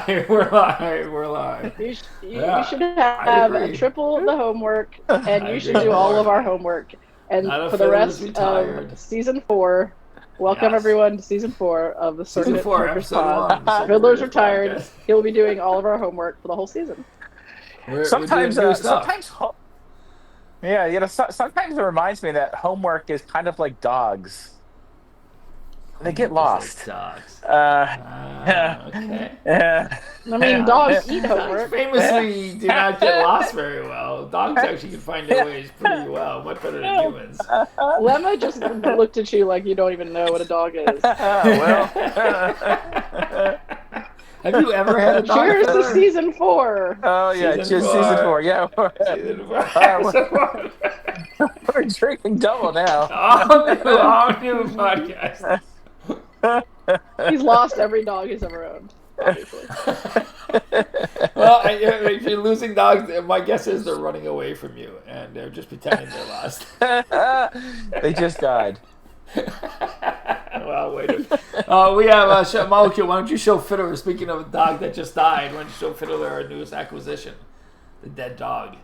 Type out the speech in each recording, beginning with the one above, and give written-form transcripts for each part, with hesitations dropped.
live. We're live. We're live. You should I have agree. triple the homework, and I you should agree do all of our wholeheartedly. homework. And Not a for the fiddler's rest of retired. season 4, welcome Yes. everyone to season 4 of the Season Circuit 4, Breakers episode Pod. 1. Circuit Fiddler's Breakers retired. Podcast. He'll be doing all of our homework for the whole season. We're Sometimes, doing new stuff. sometimes it reminds me that homework is kind of like dogs. They get lost. Dogs. Okay. I mean, dogs eat Dogs homework. famously do not get lost very well. Dogs actually can find their ways pretty well, much better than humans. Lemma just looked at you like you don't even know what a dog is. Have you ever had a dog? Cheers to fiddler? season 4. Oh yeah, Season just four. season 4. Yeah, Season 4. Episode 1. we're drinking double now. All new podcast. He's lost every dog he's ever owned, obviously. Well, if you're losing dogs, my guess is they're running away from you, and they're just pretending they're lost. They just died. Well, wait. We have Molecule. Why don't you show Fiddler? Speaking of a dog that just died, why don't you show Fiddler our newest acquisition, the dead dog?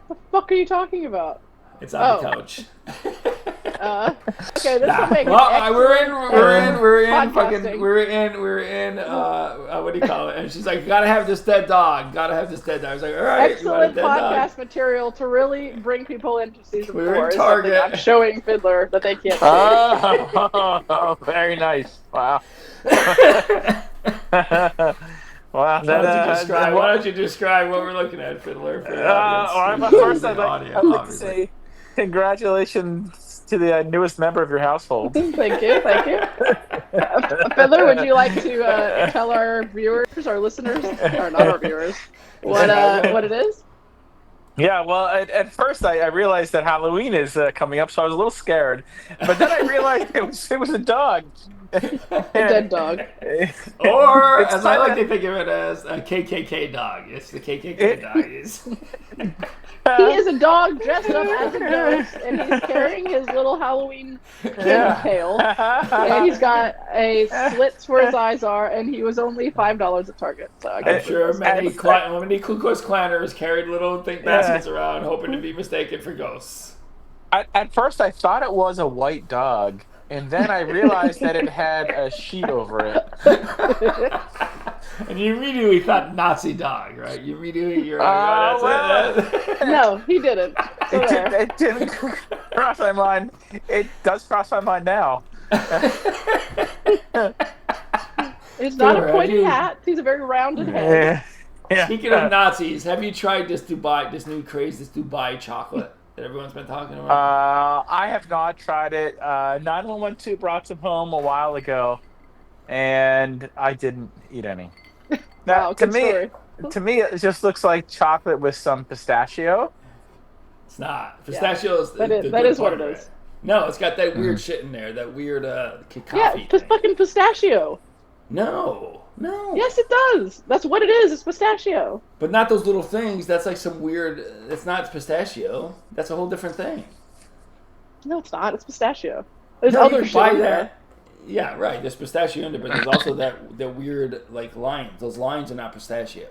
What the fuck are you talking about? It's on the couch. Okay, this will make Well, we're in podcasting. what do you call it? And she's like, gotta have this dead dog. Gotta have this dead dog. I was like, all right, you want a excellent dead podcast dog? material to really bring people into season We're 4. in Is something Target. I'm showing Fiddler that they can't see. Oh, very nice. Wow. Wow. Why don't you describe what we're looking at, Fiddler? For the audience? First, The I'd audio, like to obviously. say congratulations to the newest member of your household. Thank you. Fiddler, would you like to tell our viewers, our listeners, or not our viewers, what it is? Yeah, well, at first I realized that Halloween is coming up, so I was a little scared. But then I realized it was a dog. A dead dog. Or, It's as I like kinda- to think of it, as a KKK dog. It's the KKK dog. He is a dog dressed up as a ghost, and he's carrying his little Halloween candy tail. And he's got a slits where his eyes are, and he was only $5 at Target. So I I'm guess sure many Ku Klux Klanners carried little think baskets around, hoping to be mistaken for ghosts. At first I thought it was a white dog, and then I realized that it had a sheet over it. And you immediately thought Nazi dog, right? You immediately you're like, oh, that's it. No, he didn't. So there. It didn't cross my mind. It does cross my mind now. It's not Fiddler, a pointy have you- hat. He's a very rounded head. Yeah. Speaking of Nazis, have you tried this new craze, this Dubai chocolate that everyone's been talking about? I have not tried it. 9112 brought some home a while ago, and I didn't eat any. Now, Wow, good story. to me, it just looks like chocolate with some pistachio. It's not. Pistachio is That the is good what part it of is. No, it's got that weird shit in there, that weird Yeah, coffee just thing. fucking pistachio. No. Yes, it does. That's what it is. It's pistachio. But not those little things. That's like some weird. It's not pistachio. That's a whole different thing. No, it's not. It's pistachio. There's No, you other can shit buy in that. there. Yeah, right. There's pistachio in there, but there's also that weird like lines. Those lines are not pistachio.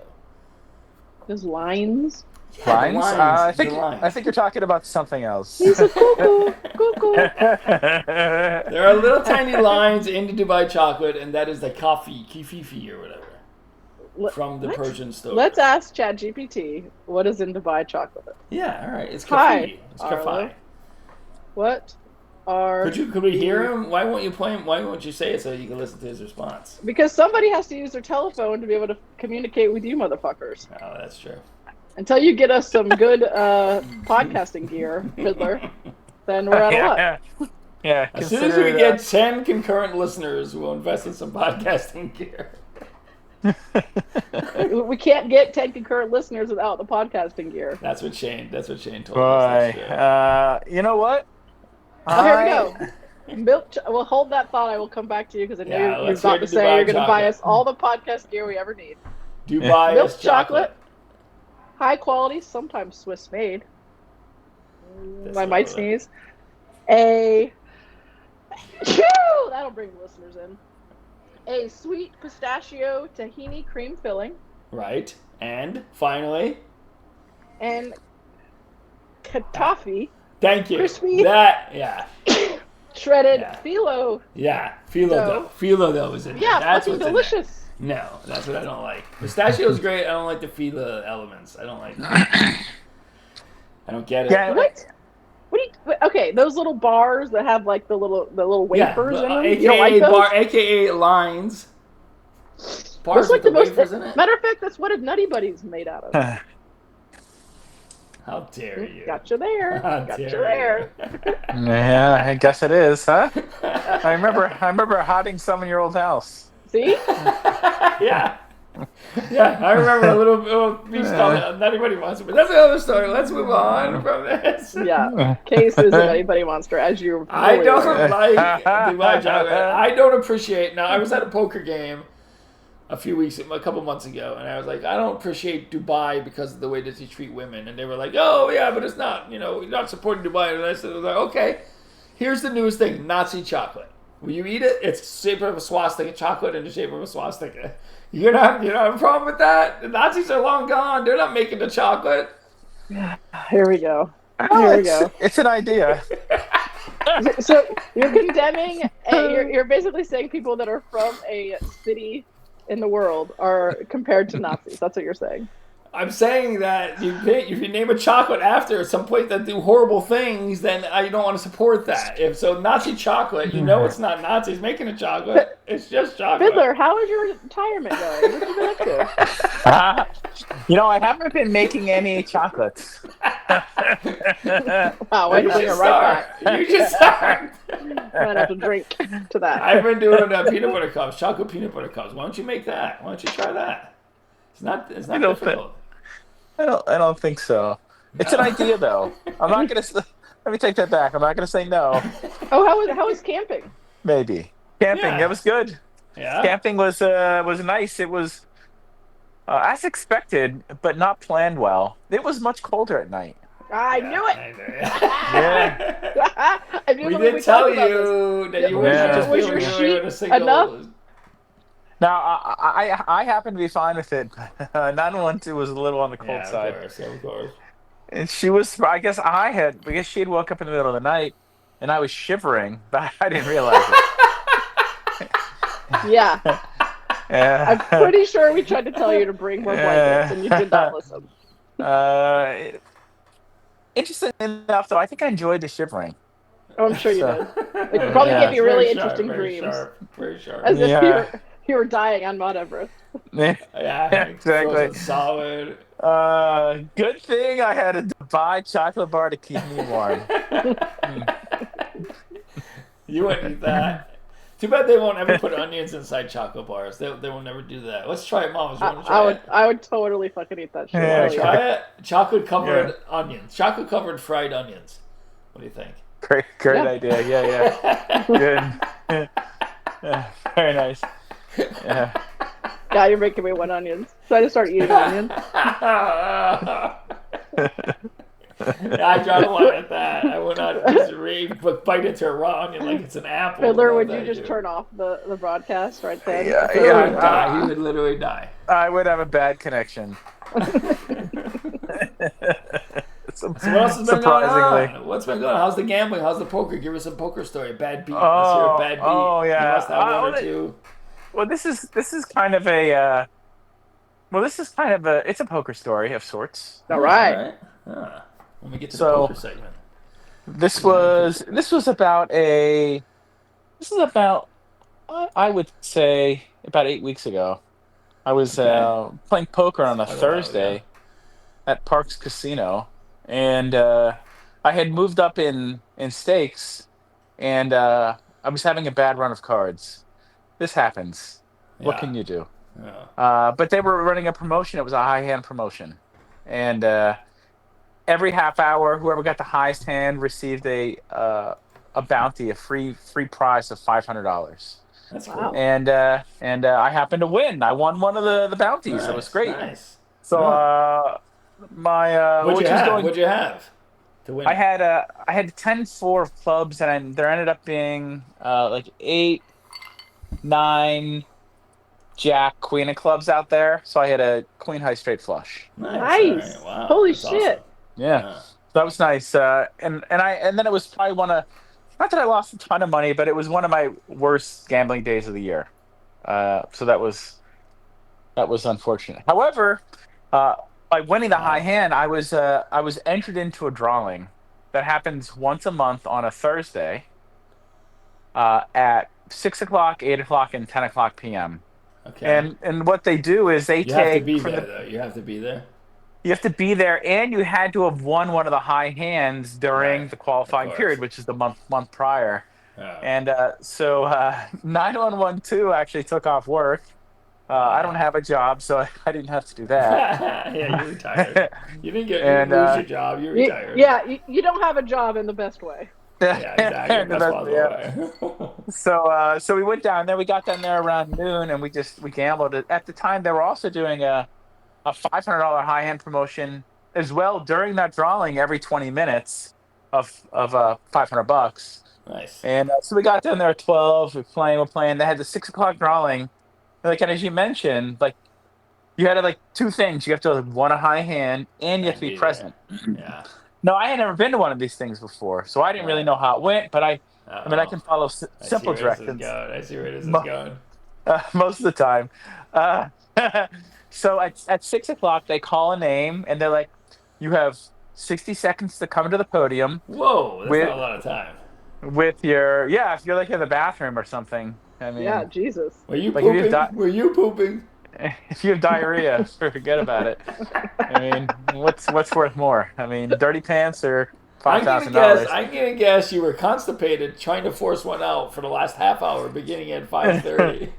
There's lines. Yeah, the Lines? lines. I the lines. think you're talking about something else. He's a cuckoo. Cuckoo. There are little tiny lines in the Dubai chocolate, and that is the kififi or whatever from the What? Persian store. Let's ask ChatGPT what is in Dubai chocolate. Yeah, all right. It's Hi, kafi. It's Arlo. kafi. What are... Could we hear him? Why won't you play him? Why won't you say it so you can listen to his response? Because somebody has to use their telephone to be able to communicate with you motherfuckers. Oh, that's true. Until you get us some good podcasting gear, Fiddler, then we're out of luck. Yeah. As soon as we get 10 concurrent listeners, we'll invest in some podcasting gear. We can't get 10 concurrent listeners without the podcasting gear. That's what Shane told us. Boy, That's true. you know what? Oh, here we go. Well, hold that thought. I will come back to you because I know Yeah, you're let's about hear to the say Dubai you're going to buy chocolate. us all the podcast gear we ever need. Dubai Milk is chocolate, high quality, sometimes Swiss made. I might sneeze. That'll bring listeners in. a sweet pistachio tahini cream filling, Right. And finally, and katafi thank you. Crispy. Yeah. shredded Yeah. phyllo. Yeah. Phyllo dough. Phyllo dough is in there. Yeah, That's fucking what's delicious. in there. No, that's what I don't like. Pistachio is great. I don't like the phyllo elements. I don't like I don't get it. Yeah, What? What do you? Okay, those little bars that have like the little wafers in them. AKA You don't like those? bar, AKA lines. Bars That's like with the most. wafers in it. Matter of fact, that's what a Nutty Buddy's made out of. How dare you? Gotcha there. How Gotcha dare there. Yeah, I guess it is, huh? I remember hiding some in your old house. See? Yeah. Yeah, I remember a little piece called Not Anybody Wants It, but that's another story. Let's move on from this. Yeah. Case is a Nutty Buddy monster, as you. I fully don't aware. like Dubai chocolate. I don't appreciate. Now, I was at a poker game a couple months ago, and I was like, I don't appreciate Dubai because of the way that they treat women. And they were like, oh yeah, but it's not. We're not supporting Dubai. And I said, like, okay, here's the newest thing: Nazi chocolate. Will you eat it? It's the shape of a swastika, chocolate in the shape of a swastika. You don't have a problem with that? The Nazis are long gone. They're not making the chocolate. Here we go. Oh, Here we go. It's an idea. So you're condemning. You're basically saying people that are from a city in the world are compared to Nazis. That's what you're saying. I'm saying that if you name a chocolate after some place that do horrible things, then I don't want to support that. If so, Nazi chocolate, it's not Nazis making the chocolate. It's just chocolate. Fiddler, how is your retirement going? What have you been up to? I haven't been making any chocolates. Wow, I You bring should it right start. back. You should start. I'm gonna have to drink to that. I've been doing peanut butter cups, chocolate peanut butter cups. Why don't you make that? Why don't you try that? It's not difficult. I don't think so. It's an idea, though. I'm not gonna. Let me take that back. I'm not gonna say no. Oh, how was camping? Maybe camping. Yeah. It was good. Yeah. Camping was nice. It was as expected, but not planned well. It was much colder at night. I knew it. Yeah. I knew We when did tell talked about you that you Was were your- just was your feeling sheet in a single. enough? Now I happen to be fine with it. 912 was a little on the cold Yeah, side, of course. and she was. I guess she had woke up in the middle of the night, and I was shivering, but I didn't realize it. Yeah, Yeah. I'm pretty sure we tried to tell you to bring more blankets, and you did not listen. Interesting enough, though, I think I enjoyed the shivering. Oh, I'm sure you So- did. It probably Yeah. gave you really Very sharp, interesting very dreams, Sharp, very sharp. as if Yeah. you were dying on Mount Everest. Yeah, Exactly. frozen solid. Good thing I had a Dubai chocolate bar to keep me warm. You wouldn't eat that. Too bad they won't ever put onions inside chocolate bars. They will never do that. Let's try it, Mom. You want to try it? I would totally fucking eat that shit. Yeah, Hell Try it. Chocolate covered Yeah. onions. Chocolate covered fried onions. What do you think? Great Yeah. idea. Yeah. Good. Yeah, very nice. Yeah. Yeah, you're making me want onions. So I just start eating onions. I draw the line at that. I will not just bite into a raw onion like it's an apple. Fiddler, No, would you thank just turn off the broadcast right then? Yeah, Fiddler would yeah. die. He would literally die. I would have a bad connection. So what else has been going Surprisingly. on? What's been going on? How's the gambling? How's the poker? Give us a poker story. Bad beat. Let's hear Oh, a bad beat. oh, yeah. You must have one or Oh, two. Well, this is kind of a. It's a poker story of sorts. All right. Ah. When we get to the So- poker segment. This was about I would say about 8 weeks ago. I was Okay. playing poker on a Quite a while, Thursday at Parks Casino, and I had moved up in stakes, and I was having a bad run of cards. This happens. What Yeah. can you do? Yeah. But they were running a promotion. It was a high hand promotion, and every half hour, whoever got the highest hand received a bounty, a free prize of $500. That's cool. Wow. And I happened to win. I won one of the bounties. It was great. Nice. So What'd which you was have? going. What'd you have to win? I had 10-4 of clubs, and there ended up being like 8, 9, Jack, Queen of clubs out there, so I had a Queen high straight flush. Nice. All right, wow. Holy That's shit. awesome. Yeah, that was nice. And then it was probably not that I lost a ton of money, but it was one of my worst gambling days of the year. So that was unfortunate. However, uh, by winning the high Wow. hand, I was entered into a drawing that happens once a month on a Thursday at 6 o'clock, 8 o'clock, and 10 o'clock p.m. Okay. And what they do is they You have to take be from there the though. You have to be there. you have to be there, and you had to have won one of the high hands Right. during the Of qualifying course. period, which is the month prior. Yeah. And so 9112 actually took off work. I don't Wow. have a job, so I didn't have to do that. Yeah, you retired. You And lose your job. You retired. You don't have a job in the best way. Yeah, exactly. and That's yeah. possible. So we went down there. We got down there around noon, and we gambled. At the time, they were also doing a $500 high end promotion as well during that drawing every 20 minutes of $500. Nice. And so we got down there at 12. We're playing. They had the 6 o'clock drawing. And as you mentioned, you had two things. You have to have won a high hand, and you have to And be be there. present. Yeah. No, I had never been to one of these things before, so I didn't really Right. know how it went. But I Uh-oh. can follow I see simple where this is directions going. I see where this is mo- going. most of the time. Uh, so at 6 o'clock, they call a name, and they're like, "You have 60 seconds to come to the podium Whoa, that's with not a lot of time. your if you're in the bathroom or something. I Yeah, mean, Jesus. Were you if you pooping? di- Were you pooping? if you have diarrhea, forget about it. I mean, what's worth more? I mean, dirty pants or I'm gonna guess. $5,000. I'm gonna guess you were constipated, trying to force one out for the last half hour, beginning at 5:30.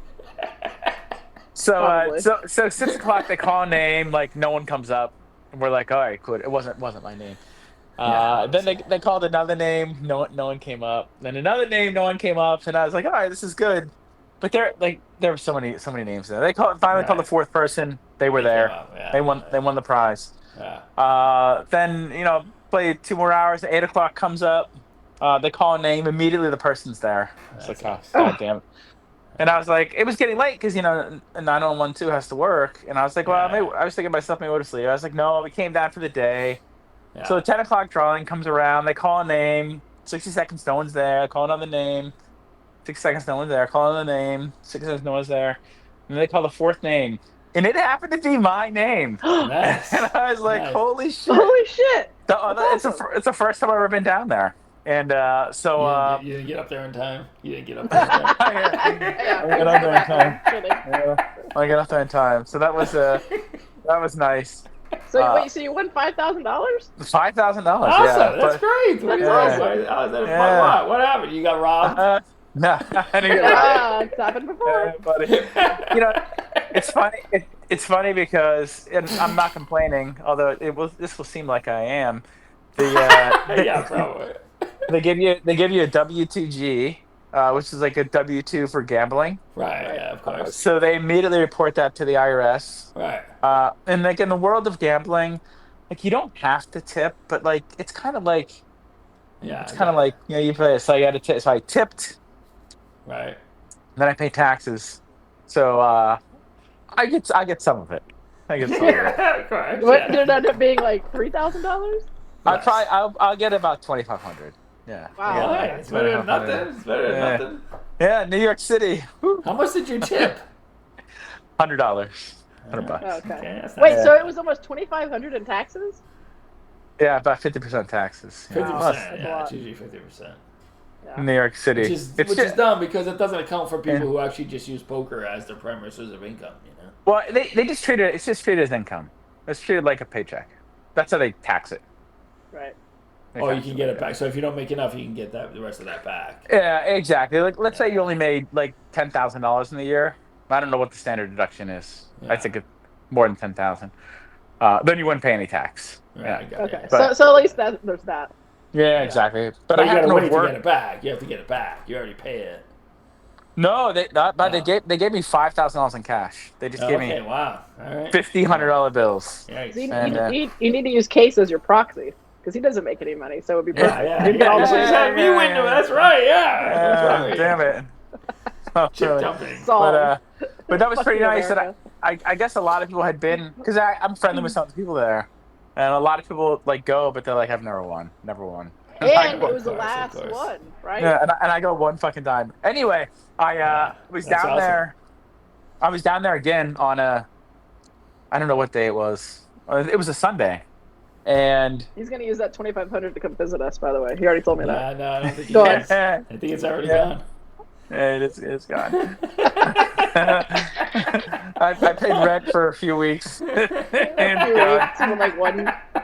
So, Probably. so 6 o'clock they call a name, no one comes up, and we're like, all right, cool. It wasn't my name. Yeah, Then they called another name, no one came up. Then another name, no one came up, and I was like, all right, this is good. But there were so many names there. They finally called the Right. fourth person. They were They came there. up, yeah, They won. right. They won the prize. Yeah. Then played 2 more hours. 8 o'clock comes up. They call a name. Immediately the person's there. It's That's oh, nice. God damn it. And I was like, it was getting late because 9012 has to work. And I was like, well, Yeah. maybe I was thinking myself, maybe go to sleep. I was like, no, we came down for the day. Yeah. So the 10 o'clock drawing comes around. They call a name. 60 seconds, no one's there. Call another name. 6 seconds, no one's there. Call another name. 6 seconds, no one's there. And then they call the fourth name. And it happened to be my name. Nice. And I was like, Nice. holy shit. Holy shit. It's the first time I've ever been down there. And so You didn't get up there in time. You didn't get up there in time. I get up there in time. Kidding. I get up there in time. So that was nice. So wait, so you won $5,000? $5,000. Awesome. Yeah, That's great. What, That's awesome. Yeah. What happened? You got robbed? No, I didn't get it. Yeah, it's happened before. Buddy. It's funny. It's funny because, and I'm not complaining, although this will seem like I am. Yeah, probably. They give you a W-2G, which is like a W-2 for gambling. Right. Yeah. Of course. So they immediately report that to the IRS. Right. And in the world of gambling, you don't have to tip, but it's kind of Yeah. it's kind of you pay. So I got to tip. So I tipped, Right. then I pay taxes. So I get some of it. I get some of it. Yeah. Of course. What Yeah. did it end up being like $3,000? I'll get about 2,500. Yeah. Wow. Yeah, Yeah, it's better than nothing. It's better than Yeah. nothing. Yeah, New York City. How much did you tip? $100. $100. Okay. Okay, that's Wait, not so it was almost $2,500 in taxes? Yeah, about 50% taxes. 50%. Wow, that's a Yeah, lot. it's usually 50%. In New York City. Which is dumb because it doesn't account for people Yeah. who actually just use poker as their primary source of income. Well, they just treat it. It's just treated as income. It's treated like a paycheck. That's how they tax it. Right. They Or you tax can it get like it back. So if you don't make enough, you can get the rest of that back. Yeah, exactly. Let's say you only made $10,000 in the year. I don't know what the standard deduction is. Yeah. I think it's more than 10,000. Then you wouldn't pay any tax. Right, Yeah. I got Okay. it. But- So at least there's that. Yeah, exactly. But But I you happen gotta to wait to work. get it back. You have to get it back. You already pay it. No, they No. gave me $5,000 in cash. They just gave Okay, me wow. All right. $1,500 bills. Yikes. So And, you need to use Case as your proxy because he doesn't make any money, so it would be perfect. Yeah, yeah. You'd get all the yeah, money. yeah, yeah, me window. That's right. Yeah. That's right. Damn it. Oh, Chip really. dumping. Solid. But that was Fuck pretty you, nice. And America. I guess a lot of people had been because I'm friendly with some of the people there, and a lot of people like go, but they're like, I've never won, never won. And I And go, it was the Of last course. one, right? yeah, and I go one fucking time. Anyway, I was That's down awesome. there. I was down there again on I don't know what day it was. It was a Sunday, and He's gonna use that 2,500 to come visit us. By the way, he already told me that. No, I don't think he Go is. ahead. I think it's already Yeah. gone. it's gone. I paid rent for a few weeks. A And, few weeks, for like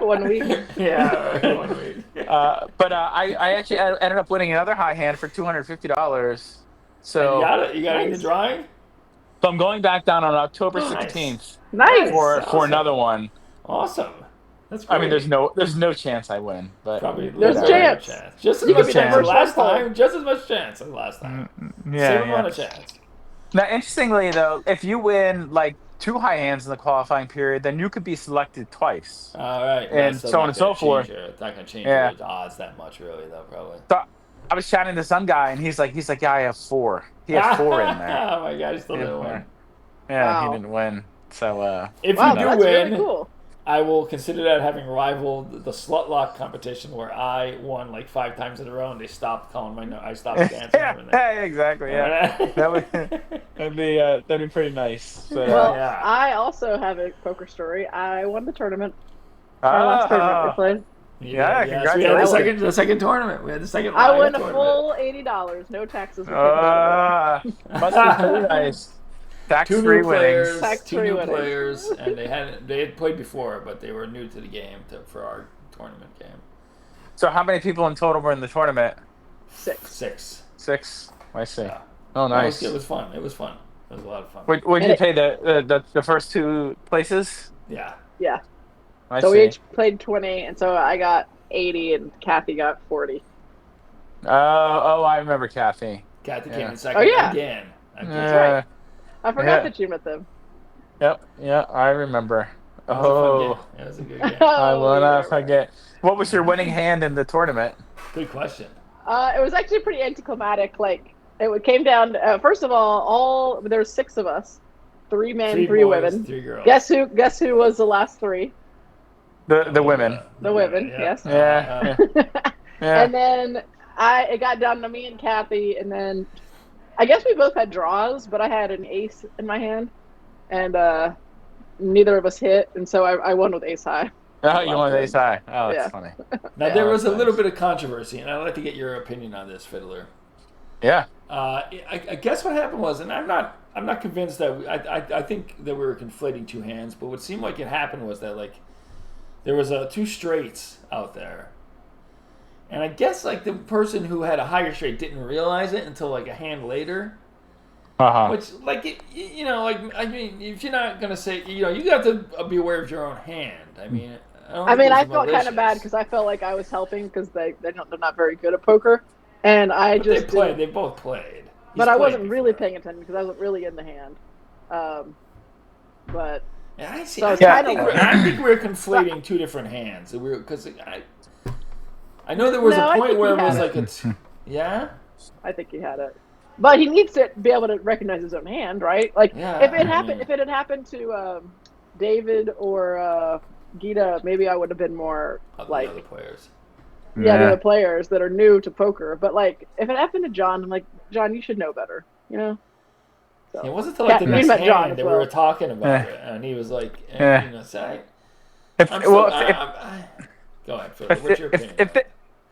one week. Yeah, 1 week. but I actually ended up winning another high hand for $250. So, You got it in the Nice. drawing? so I'm going back down on October Nice. 16th Nice. for Awesome. another one. Awesome. That's great. I mean, there's no chance I win, but Probably There's a whatever, chance. Just as You could much be the chance as first last one. time. Just as much chance as last time. yeah, Same amount of chance. Now, interestingly though, if you win like 2 high hands in the qualifying period, then you could be selected twice. All right. And so on and so forth. It's not going to change Yeah. your odds that much, really, though, probably. So I was chatting to some guy, and he's like, yeah, I have 4. He has 4 in there. Oh, my God. He still Yeah, didn't win. Yeah, Wow. he didn't win. So If Wow, you do that's win, really cool. I will consider that having rivaled the slut lock competition where I won like 5 times in a row and they stopped calling my I stopped dancing. yeah, exactly. Yeah, that'd be pretty nice. But, Well, Yeah. I also have a poker story. I won the tournament. Our last tournament we played. Yeah, So we had congratulations. the second tournament. We had the second. I live won a tournament. full $80, no taxes. were taken out of it. Must be pretty nice. Two Tax-free new players, winnings. Tax two free new winnings. players, and they had played before, but they were new to the game for our tournament game. So how many people in total were in the tournament? 6. 6. 6. I see. Yeah. Oh, nice. It was fun. It was fun. It was a lot of fun. Would you pay the first 2 places? Yeah. Yeah. I So see. we each played 20, and so I got 80, and Kathy got 40. Oh, I remember Kathy. Kathy Yeah. came in second Oh, yeah. again. right. I forgot Yeah. that you met them. Yep. Yeah, I remember. It was a fun Oh, game. It was a good game. I will yeah, not forget. What was your winning hand in the tournament? Good question. It was actually pretty anticlimactic. Like it came down. First of all there were 6 of us, 3 men, 3 boys, women. 3 girls. Guess who was the last 3? The women. The women, yeah. yes. Yeah. Yeah. And then it got down to me and Kathy, and then I guess we both had draws, but I had an ace in my hand, and neither of us hit, and so I won with ace high. Oh, you won ace high. Oh, that's Yeah. funny. Now Yeah, there was a that's little nice. bit of controversy, and I'd like to get your opinion on this, Fiddler. Yeah. I guess what happened was, and I'm not convinced that I think that we were conflating 2 hands, but what seemed like it happened was that like there was 2 straights out there, and I guess like the person who had a higher straight didn't realize it until like a hand later. Uh-huh. Which like like I mean, if you're not gonna say you got to be aware of your own hand. I mean. I felt kind of bad because I felt like I was helping because they're not very good at poker, and I But they just played. didn't- They both played. But He's I played wasn't really before. paying attention because I wasn't really in the hand. But Yeah, I see. So I, it's I, kinda think like- I think we're conflating 2 different hands. Because I know there was No, a I point think where he it was had like yeah. I think he had it. But he needs to be able to recognize his own hand, right? Like Yeah, if I it had happened to David or Gita, maybe I would have been more Of like the other players. the other players that are new to poker. But like if it happened to John, I'm like, John, you should know better, you know? So, It wasn't until like Yeah, the we next met John hand as that we well. were talking about Yeah. it, and he was like, Yeah. say, If, I'm well, still, if, go ahead, Phil. if, What's your if, opinion? if,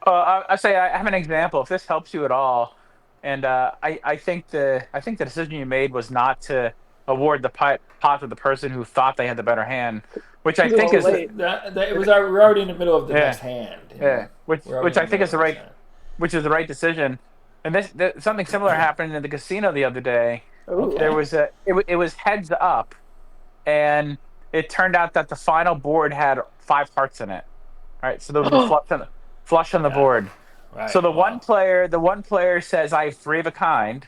I say I have an example. If this helps you at all, and I think the decision you made was not to award the pot to the person who thought they had the better hand, which I It was think too is late. It was we're already in the middle of the Yeah. next hand. you know? yeah, which We're already I in think the is the middle right of next which is the right decision. And this something similar happened in the casino the other day. Ooh. Okay. There was it was heads up, and it turned out that the final board had 5 hearts in it. All right, so there was a flush on the Yeah. board. hand. Right. So the wow. one player says I have 3 of a kind,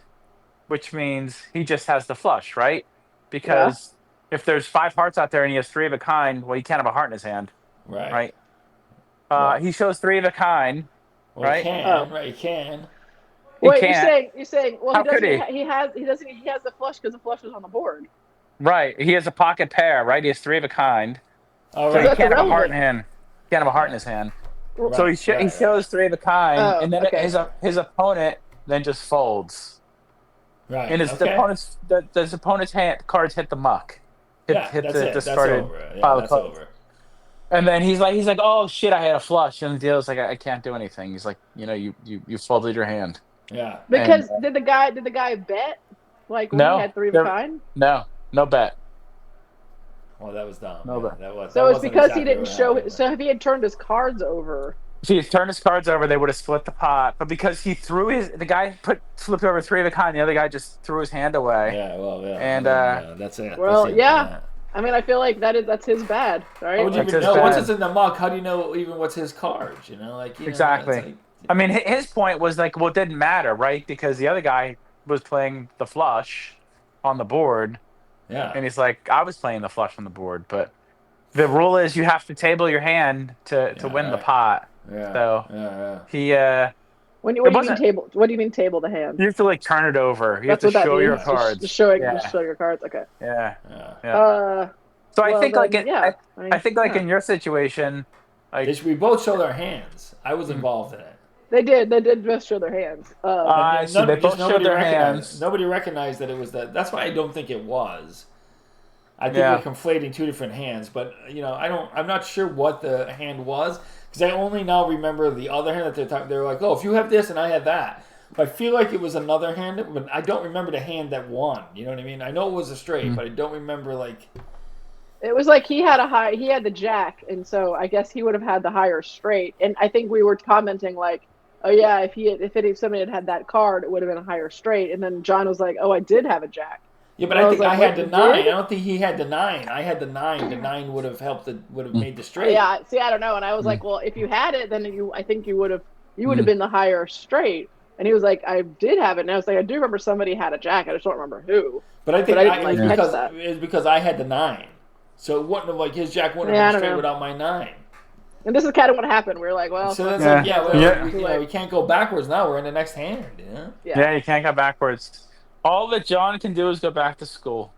which means he just has the flush, right? Because if there's 5 hearts out there and he has 3 of a kind, well, he can't have a heart in his hand, Right. right? Right. He shows 3 of a kind, Well, right? He can. Oh. Right. He can. Wait, can't. you're saying, well, How could he? he has the flush because the flush was on the board. Right. He has a pocket pair, right? He has 3 of a kind. All So he right. that's can't have a heart in irrelevant. hand. Can't have a heart in his hand. Right, So he right. shows 3 of a kind, Oh, and then okay. his opponent then just folds. Right. And his opponent's cards hit the muck. Hit That's the it. That's discarded over. Yeah, pile of that's cards. over. And then he's like, oh shit, I had a flush. And the dealer's like, I can't do anything. He's like, you folded your hand. Yeah. Because did the guy bet like when No, he had 3 of a kind? No bet. Well, that was dumb. No, Yeah, but- that was. So that it's wasn't because exactly he didn't what show. happened. So if he had turned his cards over, If he had turned his cards over, they would have split the pot. But because he the guy flipped over 3 of a kind, the other guy just threw his hand away. Yeah. Well. Yeah. And, yeah, that's it. well, That's it. yeah. I mean, I feel like that's his bad, right? How would you That's even his know? Once bad. it's in the muck, how do you know even what's his cards? Like Exactly. it's like- I mean, his point was like, well, it didn't matter, right? Because the other guy was playing the flush on the board, yeah. and he's like, I was playing the flush on the board, but the rule is you have to table your hand to win the right. pot. Yeah. So Yeah. he What do It you mean wasn't- table? What do you mean table the hand? you have to like turn it over. You That's have what to that show your means. cards. Just show Yeah. your cards. Okay. Yeah. Yeah. Yeah. So I well, think then, like it, yeah. I think like yeah. in your situation, like We both showed our hands. I was involved in it. They did both show their hands. I see. They both showed their hands. Nobody recognized that it was that. That's why I don't think it was. I think Yeah. we're conflating 2 different hands, but I'm not sure what the hand was because I only now remember the other hand that they're talking. They're like, oh, if you have this and I had that. But I feel like it was another hand, but I don't remember the hand that won. You know what I mean? I know it was a straight, but I don't remember like. It was like he had the jack, and so I guess he would have had the higher straight. And I think we were commenting like, oh yeah, if somebody had that card, it would have been a higher straight. And then John was like, oh, I did have a jack. Yeah, but And I I think was I like, had "Wait, the you 9. did?" I don't think he had the 9. I had the 9. The 9 would have made the straight. Yeah, see, I don't know. And I was like, well, if you had it, then I think you would have been the higher straight. And he was like, I did have it. And I was like, I do remember somebody had a jack. I just don't remember who. But I think But I didn't, like, catch that. it's because I had the 9. So it wouldn't have like his jack wouldn't Yeah, I have don't been straight know. without my 9. And this is kind of what happened. We were like, well, So that's Yeah. like, well, Yeah. we can't go backwards now. We're in the next hand. yeah, you can't go backwards. All that John can do is go back to school.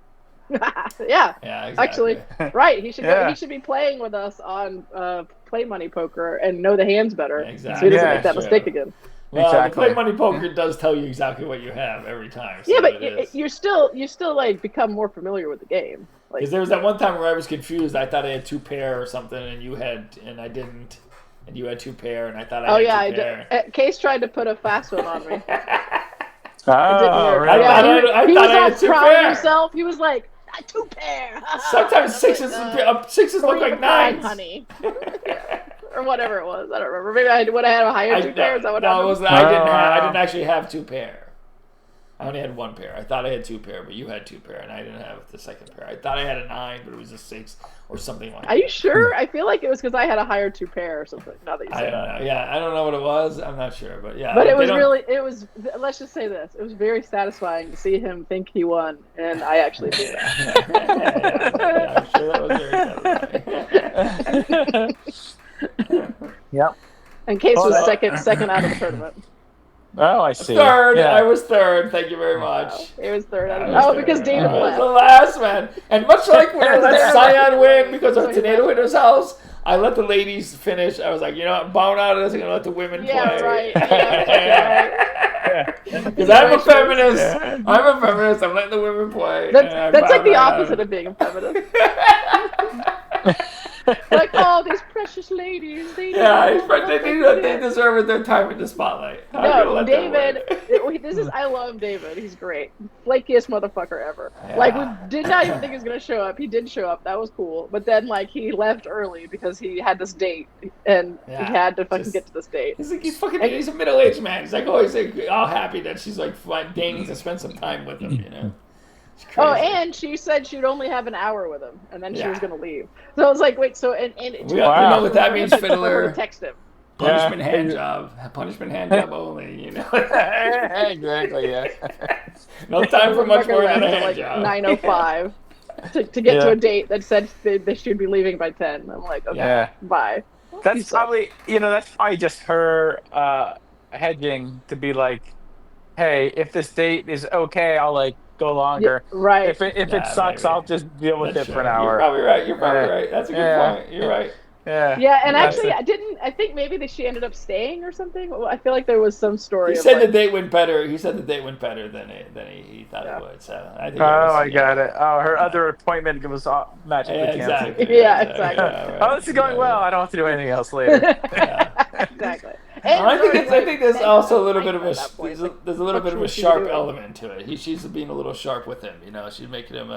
yeah. Yeah, exactly. Actually, right. He should Yeah. he should be playing with us on Play Money Poker and know the hands better. Yeah, exactly. So he doesn't Yeah, make that sure. mistake again. Well, Exactly. the Play Money Poker does tell you exactly what you have every time. So Yeah, but it is. you still like become more familiar with the game. Like, Because there was that one time where I was confused. I thought I had 2 pair or something, and I didn't. And you had 2 pair, and I thought I had 2 pair. Case tried to put a fast one on me. It didn't Oh, work. really? I he thought was I all had 2 proud pair. of himself. He was like, 2 pair. Sometimes sixes look like 9s. honey. Or whatever it was. I don't remember. Maybe I would have had a higher 2 pairs. I would have. I didn't actually have 2 pair. I only had 1 pair. I thought I had 2 pair, but you had 2 pair, and I didn't have the second pair. I thought I had a 9, but it was a 6 or something like that. Are you sure? I feel like it was because I had a higher 2 pair or something. Now that you I say don't that. know. Yeah, I don't know what it was. I'm not sure, but yeah. But they it was don't- really, let's just say this. It was very satisfying to see him think he won, and I actually did. Yeah, I'm sure that was very satisfying. Yep. And Case was Oh, second out of the tournament. Oh, I see. Third. Yeah. I was third. Thank you very much. He was third out of I was the because third. David I was the left. last man. And much like when I let Cyan win because of Tornado Hitter's house, I let the ladies finish. I was like, you know what, bound out of this, I'm going to let the women Yeah, play. right. Yeah, Because I'm a feminist. I'm a feminist. I'm letting the women play. That's like the opposite of being a feminist. Like, oh, these precious ladies. They they deserve their time in the spotlight. I'm gonna No, let them David. win. I love David. He's great. Flakiest motherfucker ever. Yeah. Like, we did not even think he was gonna show up. He did show up. That was cool. But then, like, he left early because he had this date, and Yeah, he had to fucking just- get to this date. He's like he's a middle-aged man. He's like always like, all happy that she's like dating to spend some time with him. You know. It's crazy. Oh, and she said she'd only have an hour with him, and then she Yeah. was gonna leave. So I was like, wait, so and We know what that means, for her Fiddler. to text him. Punishment Yeah. hand job. Punishment hand job only. You know. Exactly. Yeah. No time for much Fucker more than left a at, hand like job. 9:05 to get to Yeah. a date that said they should be leaving by 10. I'm like, okay, Yeah. bye. That's probably just her hedging to be like, hey, if this date is okay, I'll like go Yeah, longer. right. If it Yeah, sucks, maybe. I'll just deal with That's it for an true. You're hour. probably right. You're probably Yeah, right. That's a good yeah, point. You're right. yeah. Yeah, and That's actually, it. I think maybe that she ended up staying or something. Well, I feel like there was some He story of said the like, date went better. He said the date went better than he thought it yeah, would. So I think Oh, it was. I got Yeah. it. Oh, her Yeah. other appointment was magically Yeah, canceled. exactly. Yeah, yeah, exactly. exactly. Yeah, Oh, right. this is going well. Exactly. I don't have to do anything else later. Yeah. Exactly. And I think it's I think there's also a little nice bit of at that point. Like, there's a little bit of a what should you sharp do? element to it. She's being a little sharp with him. You know, she's making him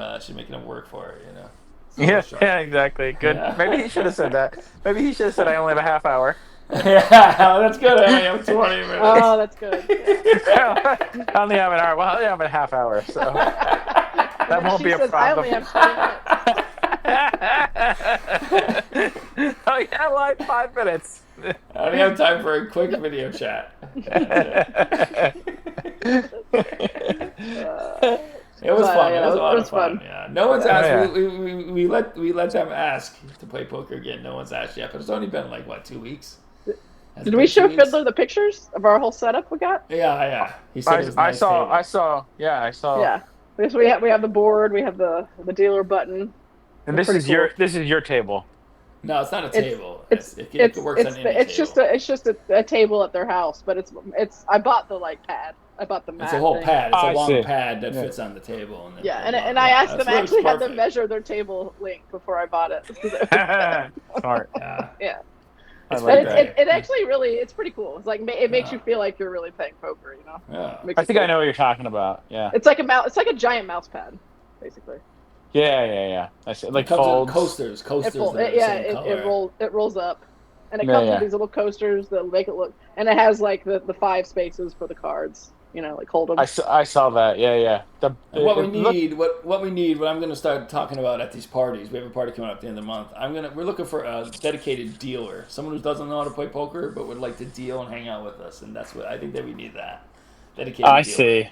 work for her. You know. It's a Yeah, little sharp. yeah, exactly. Good. Yeah. Maybe he should have said that. Maybe he should have said I only have a half hour. Yeah, that's good. I only have 20 minutes. Oh, that's good. I only have an hour. Well, I only have a half hour, so that won't She be a says, I only problem. have 20 minutes. Oh yeah, well, I have 5 minutes. I only have time for a quick video chat. It was But, fun. yeah, It was a it lot was of fun. fun. Yeah. No one's Yeah. asked. Oh, yeah. We let them ask to play poker again. No one's asked yet, but it's only been like what 2 weeks. Has it Did we been show 2 weeks? Fiddler the pictures of our whole setup we got? Yeah. He said it was a I nice saw. table. I saw. Yeah, I saw. Yeah. Because we have the board, we have the dealer button. And It's this is pretty cool. this is your table. No, it's not a It's- table. It's it it's works it's on the, any it's table. just a table at their house, but it's I bought the like pad. I bought the mat. It's a whole thing. pad. It's Oh, a I long see. pad that Yeah. fits on the table. And then Yeah, goes on. and I asked That's them, I where it's actually had them perfect. measure their table length before I bought it. Smart. Yeah. Yeah. I It's But like pretty that. great. it actually really, it's pretty cool. It's like, it makes Yeah. you feel like you're really playing poker, you know? Yeah. Makes I it think I cool. know what you're talking about. Yeah. It's like it's like a giant mouse pad, basically. Yeah. I see. Like It comes folds. with coasters. Coasters that are the Yeah, same color. it rolls up. And it Yeah, comes yeah. with these little coasters that make it look, and it has like the 5 spaces for the cards, you know, like hold 'em. I saw that. Yeah. And what we it looked- need, what I'm going to start talking about at these parties. We have a party coming up at the end of the month. We're looking for a dedicated dealer, someone who doesn't know how to play poker but would like to deal and hang out with us. And that's what I think that we need. That dedicated. I dealer. see.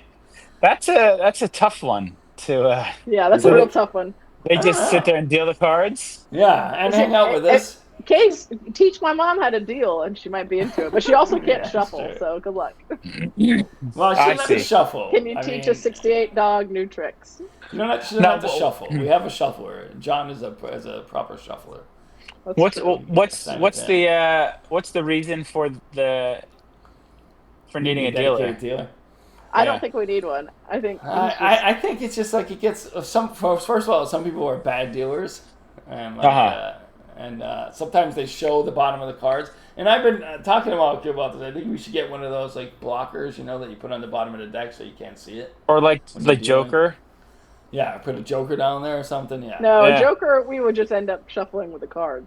That's a tough one to. Yeah, that's So a real they- tough one. They just sit there and deal the cards. Yeah, and hang out with us. Case, teach my mom how to deal, and she might be into it. But she also can't Yeah, shuffle, that's true. so good luck. Well, she I doesn't have to see. shuffle. Can you I teach mean, a 68 dog new tricks? She doesn't No, have to but- shuffle. We have a shuffler. John is a proper shuffler. That's What's true. what's the reason for needing a Dedicated dealer? I yeah. don't think we need one. I think I think it's just like it gets first of all, some people are bad dealers, and sometimes they show the bottom of the cards. And I've been talking about this. I think we should get one of those like blockers, you know, that you put on the bottom of the deck so you can't see it. Or like What's the he doing? Joker? Yeah, put a joker down there or something. Yeah, no, Yeah. Joker. We would just end up shuffling with the cards.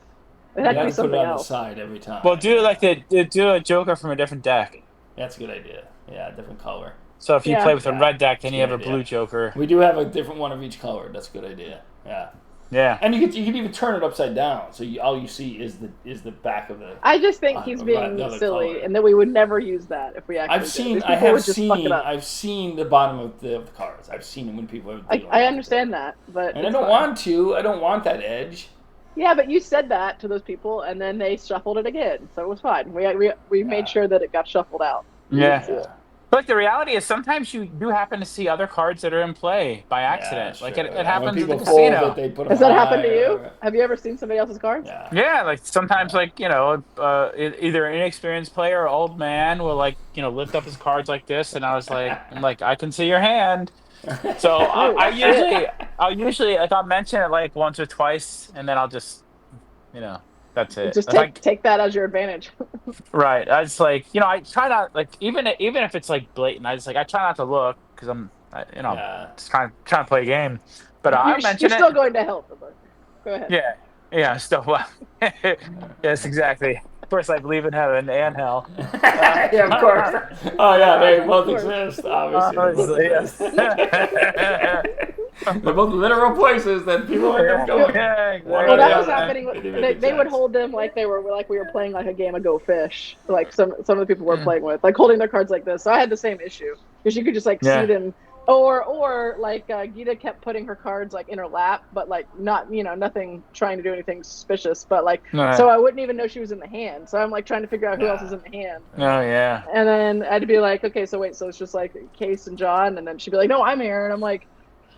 It you had to have be to put it something on the else. side every time. Well, do a Joker from a different deck. That's a good idea. Yeah, different color. So if you Yeah. play with a Yeah. red deck, then you have a Good blue idea. Joker. We do have a different one of each color. That's a good idea. Yeah, Yeah. and you can even turn it upside down, so all you see is the back of the. I just think he's Right, being the other silly, color. and that we would never use that if we actually. I've did. seen. These I people have would just fuck it seen. up. I've seen the bottom of the cards. I've seen it when people have. I understand that, but And I it's don't fine. want to. I don't want that edge. Yeah, but you said that to those people, and then they shuffled it again, so it was fine. We made sure that it got shuffled out. Yeah. Yeah. But the reality is sometimes you do happen to see other cards that are in play by accident. that's Like true. it When happens at the people fold casino. it, they put Has them that happened to high you? or- Have you ever seen somebody else's cards? Yeah. Yeah, like sometimes, like either an inexperienced player or old man will lift up his cards like this, and I'm like, I can see your hand. So I'll usually like I'll mention it like once or twice, and then I'll just, that's it. Just If take that as your advantage. right. I just I try not like even if it's like blatant, I try not to look because Yeah. just trying to play a game. But I mention you're it. still going to help. But go ahead. Yeah, still well. Yes, exactly. First, I believe in heaven and hell. Yeah, of course. Oh yeah, they both Of course. exist. Obviously, Yes. they're both literal places that people end up going. Yeah, exactly. Well, that was Yeah. happening. It didn't They make would sense. hold them like we were playing like a game of Go Fish. Like some of the people we're playing with, like holding their cards like this. So I had the same issue because you could just Yeah. see them Or like Gita kept putting her cards like in her lap, but like not nothing trying to do anything suspicious, but like so I wouldn't even know she was in the hand. So I'm like trying to figure out who else is in the hand. Oh yeah. And then I'd be like, okay, so wait, so it's just like Case and John, and then she'd be like, no, I'm here, and I'm like,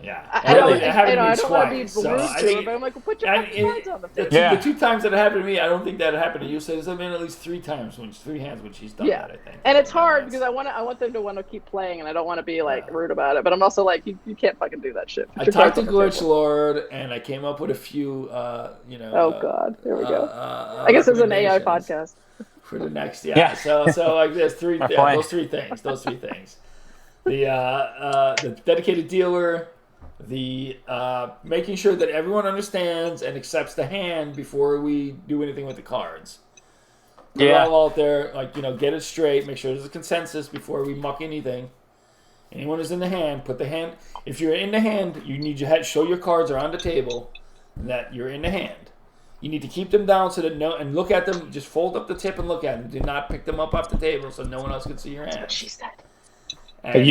yeah, I don't want to be rude to her, but I'm like, well, put your fucking cards on the table. The 2 times that it happened to me, I don't think that happened to you. So there's been at least 3 times 3 hands when she's done that. I think. And it's hard because I want them to want to keep playing, and I don't want to be like rude about it. But I'm also like, you can't fucking do that shit. I talked to Glitch Lord, and I came up with a few, Oh God, here we go. I guess it's an AI podcast. For the next, So like there's 3 those 3 things. Those 3 things. The dedicated dealer. The making sure that everyone understands and accepts the hand before we do anything with the cards. We're all out there, like, get it straight. Make sure there's a consensus before we muck anything. Anyone who's in the hand, put the hand. If you're in the hand, you need to show your cards are on the table, and that you're in the hand. You need to keep them down so that and look at them. Just fold up the tip and look at them. Do not pick them up off the table so no one else can see your hand. That's what she said. And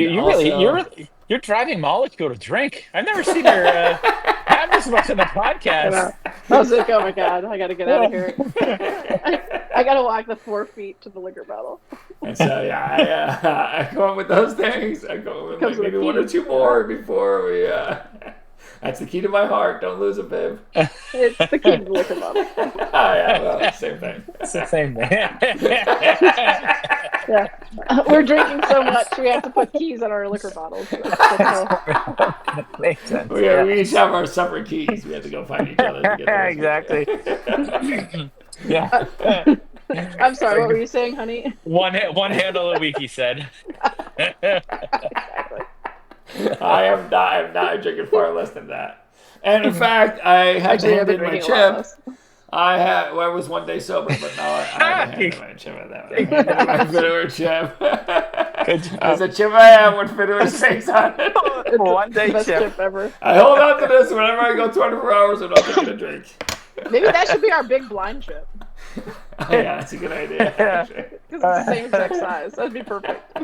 you're driving Molecule to drink. I've never seen her have this much in the podcast. I was like, oh my God, I got to get out of here. I got to walk the 4 feet to the liquor bottle. And so I go up with those things. I go with like maybe 1 or 2 more before we. That's the key to my heart. Don't lose it, babe. It's the key to the liquor bottle. Well, same thing. It's the same thing. Yeah. We're drinking so much, we have to put keys on our liquor bottles. Makes sense. We each have our separate keys. We have to go find each other to get those. Exactly. I'm sorry, what were you saying, honey? One handle a week, he said. Exactly. I am not drinking far less than that. And in fact, I had to hand in my chip. I was 1 day sober, but now I had to hand in my chip at that one. My Fedor chip. There's a chip I have with Fedor's face on it. It's 1 day the best chip. chip ever. I hold on to this whenever I go 24 hours without taking a drink. Maybe that should be our big blind chip. Yeah, that's a good idea. Because it's the same exact size. That'd be perfect.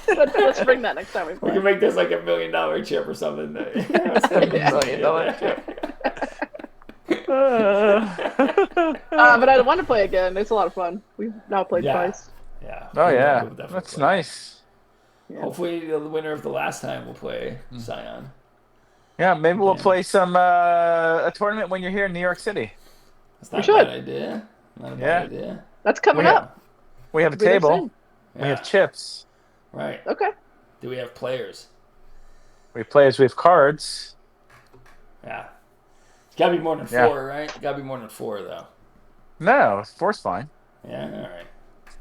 Let's bring that next time we play. We can make this like $1 million chip or something. $1 million chip. But I want to play again. It's a lot of fun. We've now played twice. Yeah. Oh yeah, that's nice. Yeah. Hopefully, the winner of the last time will play Scion. Yeah, maybe we'll play some a tournament when you're here in New York City. That's not a bad idea. Not a bad idea. That's coming up. We have a table. We have chips. Right. Okay. Do we have players? We have players. We have cards. Yeah. It's got to be more than 4, right? It's got to be more than 4, though. No, 4's fine. Yeah. All right.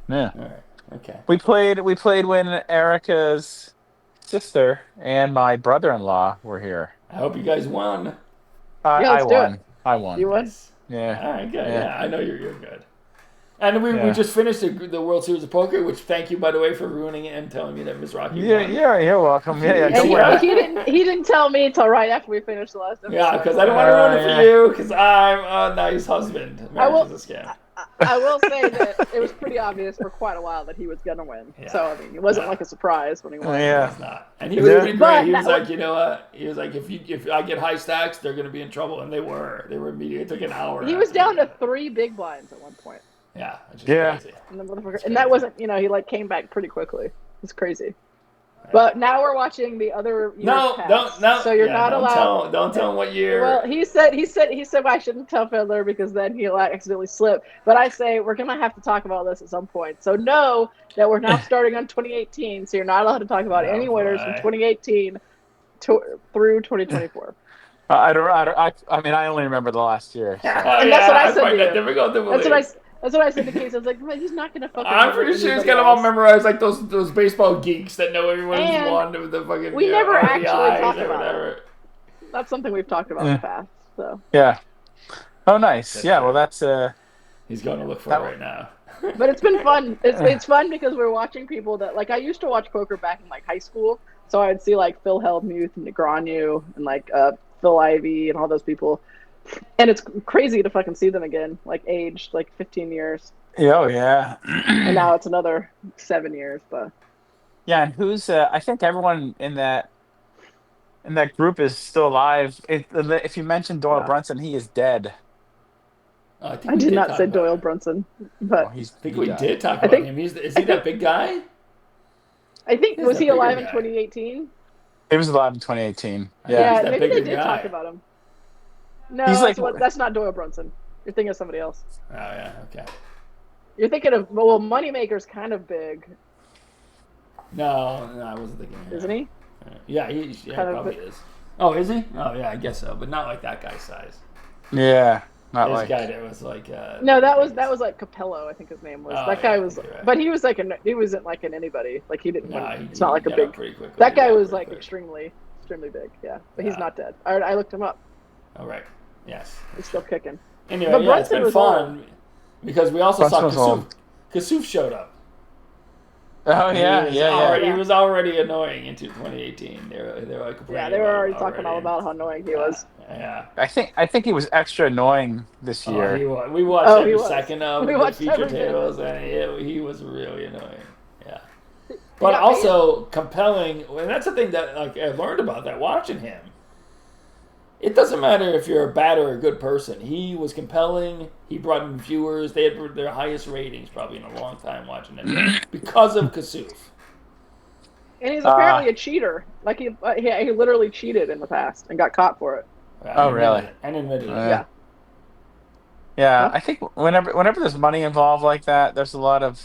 Yeah. All right. Okay. We played when Erica's sister and my brother-in-law were here. I hope you guys won. I won. I won. You won? Yeah. All right, good. Yeah, I know you're good. And we just finished the World Series of Poker, which thank you, by the way, for ruining it and telling me that Ms. Rocky won. Yeah, you're welcome. He didn't tell me until right after we finished the last episode. Yeah, because I don't want to ruin it for you, because I'm a nice husband. Marriage is a scam. I will say that it was pretty obvious for quite a while that he was going to win. Yeah. So, I mean, it wasn't like a surprise when he won. Yeah. It's not. And he was pretty great. He was like, you know what? He was like, if I get high stacks, they're going to be in trouble. And they were. They were immediate. It took an hour. He was down to 3 big blinds at one point. Yeah. Crazy. And that wasn't, he like came back pretty quickly. It's crazy. But now we're watching the other years pass. No. So you're not allowed. Don't tell him what year. Well, he said well, I shouldn't tell Fiddler because then he'll accidentally slip. But I say we're gonna have to talk about this at some point. So know that we're now starting on 2018. So you're not allowed to talk about any winners from 2018 through 2024. I mean, I only remember the last year. So. And that's what I said to you. Difficult to believe. That's what I said to Case. I was like, he's not going to fucking... I'm pretty sure he's going to all memorize like those baseball geeks that know everyone who's won with the fucking... We never actually talked about whatever. it. That's something we've talked about in the past. So. Yeah. Oh, nice. Well, that's... He's going to look for it right now. But it's been fun. It's fun because we're watching people that... Like, I used to watch poker back in, like, high school. So I would see, like, Phil Hellmuth and Negreanu and, like, Phil Ivey and all those people. And it's crazy to fucking see them again, like aged like 15 years. Oh yeah. And now it's another 7 years, but Yeah, and who's? I think everyone in that group is still alive. If you mention Doyle Yeah. Brunson, he is dead. I think I we did did not talk say about Doyle him. Brunson, Well, but I think he we died. did talk I about think him. Is I he that think big guy? I think He's was that he bigger alive in guy. 2018? He was alive in 2018. I think Yeah, he's Yeah, that maybe they bigger did talk guy. about him. he's No, like, that's not Doyle Brunson. You're thinking of somebody else. Oh yeah, okay. You're thinking of well, Moneymaker's kind of big, No, I wasn't thinking of isn't him. he? Yeah, he Kind probably of. is. Oh, is he? Oh yeah, I guess so, but not like that guy's size. yeah, not This like. guy that was like No, big that things. was like Capello, I think his name was. Oh That guy yeah, I was, think you're right. but he was like he wasn't like an anybody. Like he didn't No, win. he, It's not he like a got up big. pretty quickly. That He guy got up was pretty like quick. extremely big. Yeah, but he's Yeah. not dead. I looked him up. All right. Yes. He's still kicking. Anyway, But yeah, it's Brunson been was fun because we also Brunson saw was Kasuf. old. Kasuf showed up. Oh And yeah, yeah. he Yeah. was already annoying into 2018. They were like complaining Yeah, they were about already it talking all about how annoying he was. Yeah. I think he was extra annoying this Oh, year. we watched Oh, he every was. second of We the watched feature every bit of tables, and he was really annoying. Yeah. He But got also compelling, and that's the thing that like I learned about that watching him. It doesn't matter if you're a bad or a good person. He was compelling. He brought in viewers. They had their highest ratings probably in a long time watching it because of Kasuf. And he's apparently a cheater. Like he literally cheated in the past and got caught for it. Oh, really? And admitted it. Yeah. Yeah, Huh? I think whenever there's money involved like that, there's a lot of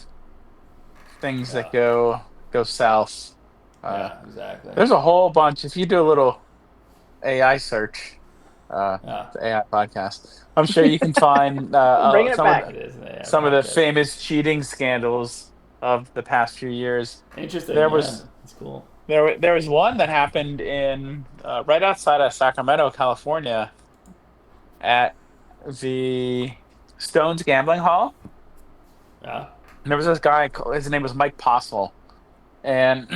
things that go south. Yeah, exactly. There's a whole bunch. If you do a little AI search, Yeah. the AI podcast, I'm sure you can find Bringing it back. It is. Yeah, some of the podcast. famous cheating scandals of the past few years. Interesting. There yeah. was It's cool. there was one that happened in right outside of Sacramento, California, at the Stones Gambling Hall. Yeah. And there was this guy. His name was Mike Postle, and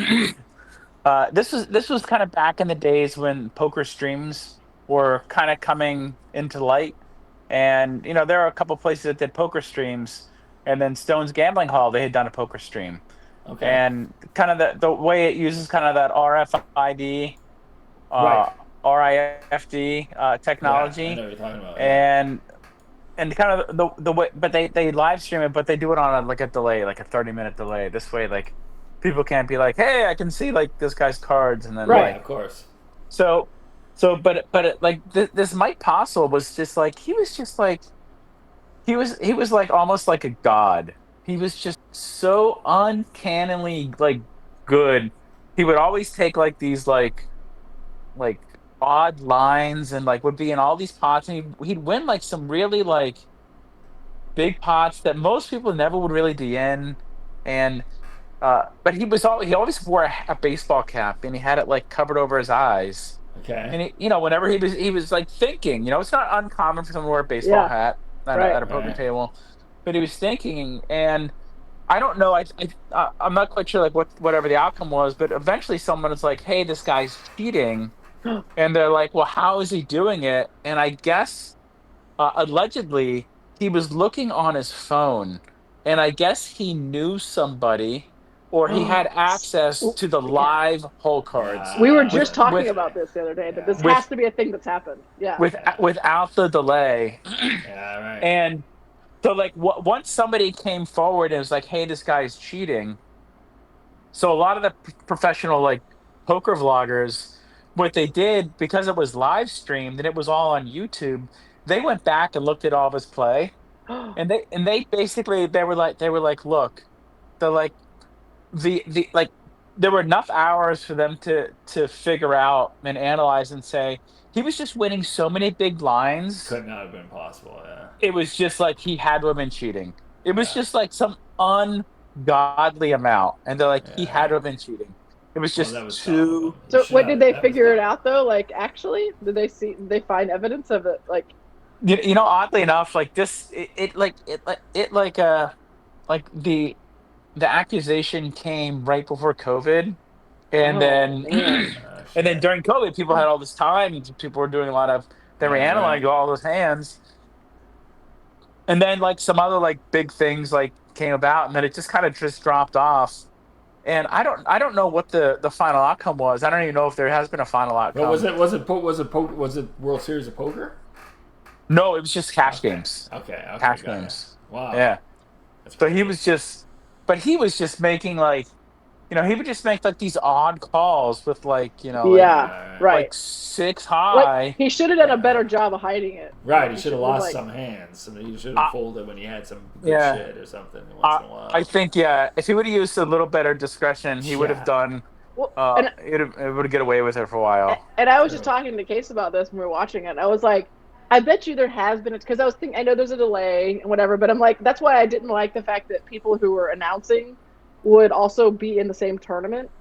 this was kind of back in the days when poker streams were kind of coming into light. And there are a couple places that did poker streams, and then Stones Gambling Hall they had done a poker stream, Okay. and kind of the way it uses kind of that RFID, Right. RIFD technology, Yeah, I know what you're talking about. Yeah. and kind of the way, but they live stream it, but they do it on a delay, like a 30-minute delay. This way, like people can't be like, hey, I can see like this guy's cards, and then Right. like Of course. so like this Mike Postle was just like he was like almost like a god. He was just so uncannily like good. He would always take like these like odd lines and like would be in all these pots, and he'd win like some really like big pots that most people never would really be in. And but he always wore a baseball cap, and he had it like covered over his eyes. Okay. And whenever he was like thinking, it's not uncommon for someone to wear a baseball Yeah. hat Right. at a poker Right. table, but he was thinking. And I don't know. I'm not quite sure like whatever the outcome was, but eventually someone is like, "Hey, this guy's cheating," and they're like, "Well, how is he doing it?" And I guess allegedly he was looking on his phone, and I guess he knew somebody, or he had access to the live hole cards We were Ah, just with talking with about this the other day. That this Yeah. has to be a thing that's happened. Yeah. without the delay. Yeah. Right. And so, like, once somebody came forward and was like, "Hey, this guy's cheating," so a lot of the professional like poker vloggers, what they did because it was live streamed and it was all on YouTube, they went back and looked at all of his play, and they basically they were like, "Look, they're like the like." There were enough hours for them to figure out and analyze and say he was just winning so many big blinds. Could not have been possible. Yeah. It was just like he had to have been cheating. It was Yeah. just like some ungodly amount, and they're like he Yeah. had to have been cheating. It was Well, just that was too. dumb. So Should what have- did they that was figure it dumb. out though? Like actually, did they find evidence of it? Like Oddly enough, like this, like the accusation came right before COVID, and oh, then man. Oh, and then shit. during COVID, people had all this time, and people were doing a lot of they were Right, analyzing right. all those hands, and then like some other like big things like came about, and then it just kind of just dropped off. and I don't know what the final outcome was. I don't even know if there has been a final But outcome. was it World Series of Poker? No, it was just cash Okay. games. Okay. Cash Got it. games. Wow. Yeah. That's So he crazy. was just, but he was just making like, he would just make like these odd calls with like, Yeah, Right. right. like six Like high. he should have done a better job of hiding it. Right. Like He he should have should have lost like some hands. I mean, he should have Uh, folded when he had some good yeah. shit or something once I in a I while. think, yeah, if he would have used a little better discretion, he would have Yeah. done. well, and It would get away with it for a while. and I was just True. talking to Case about this when we were watching it. And I was like, I bet you there has been because I was thinking I know there's a delay and whatever, but I'm like that's why I didn't like the fact that people who were announcing would also be in the same tournament.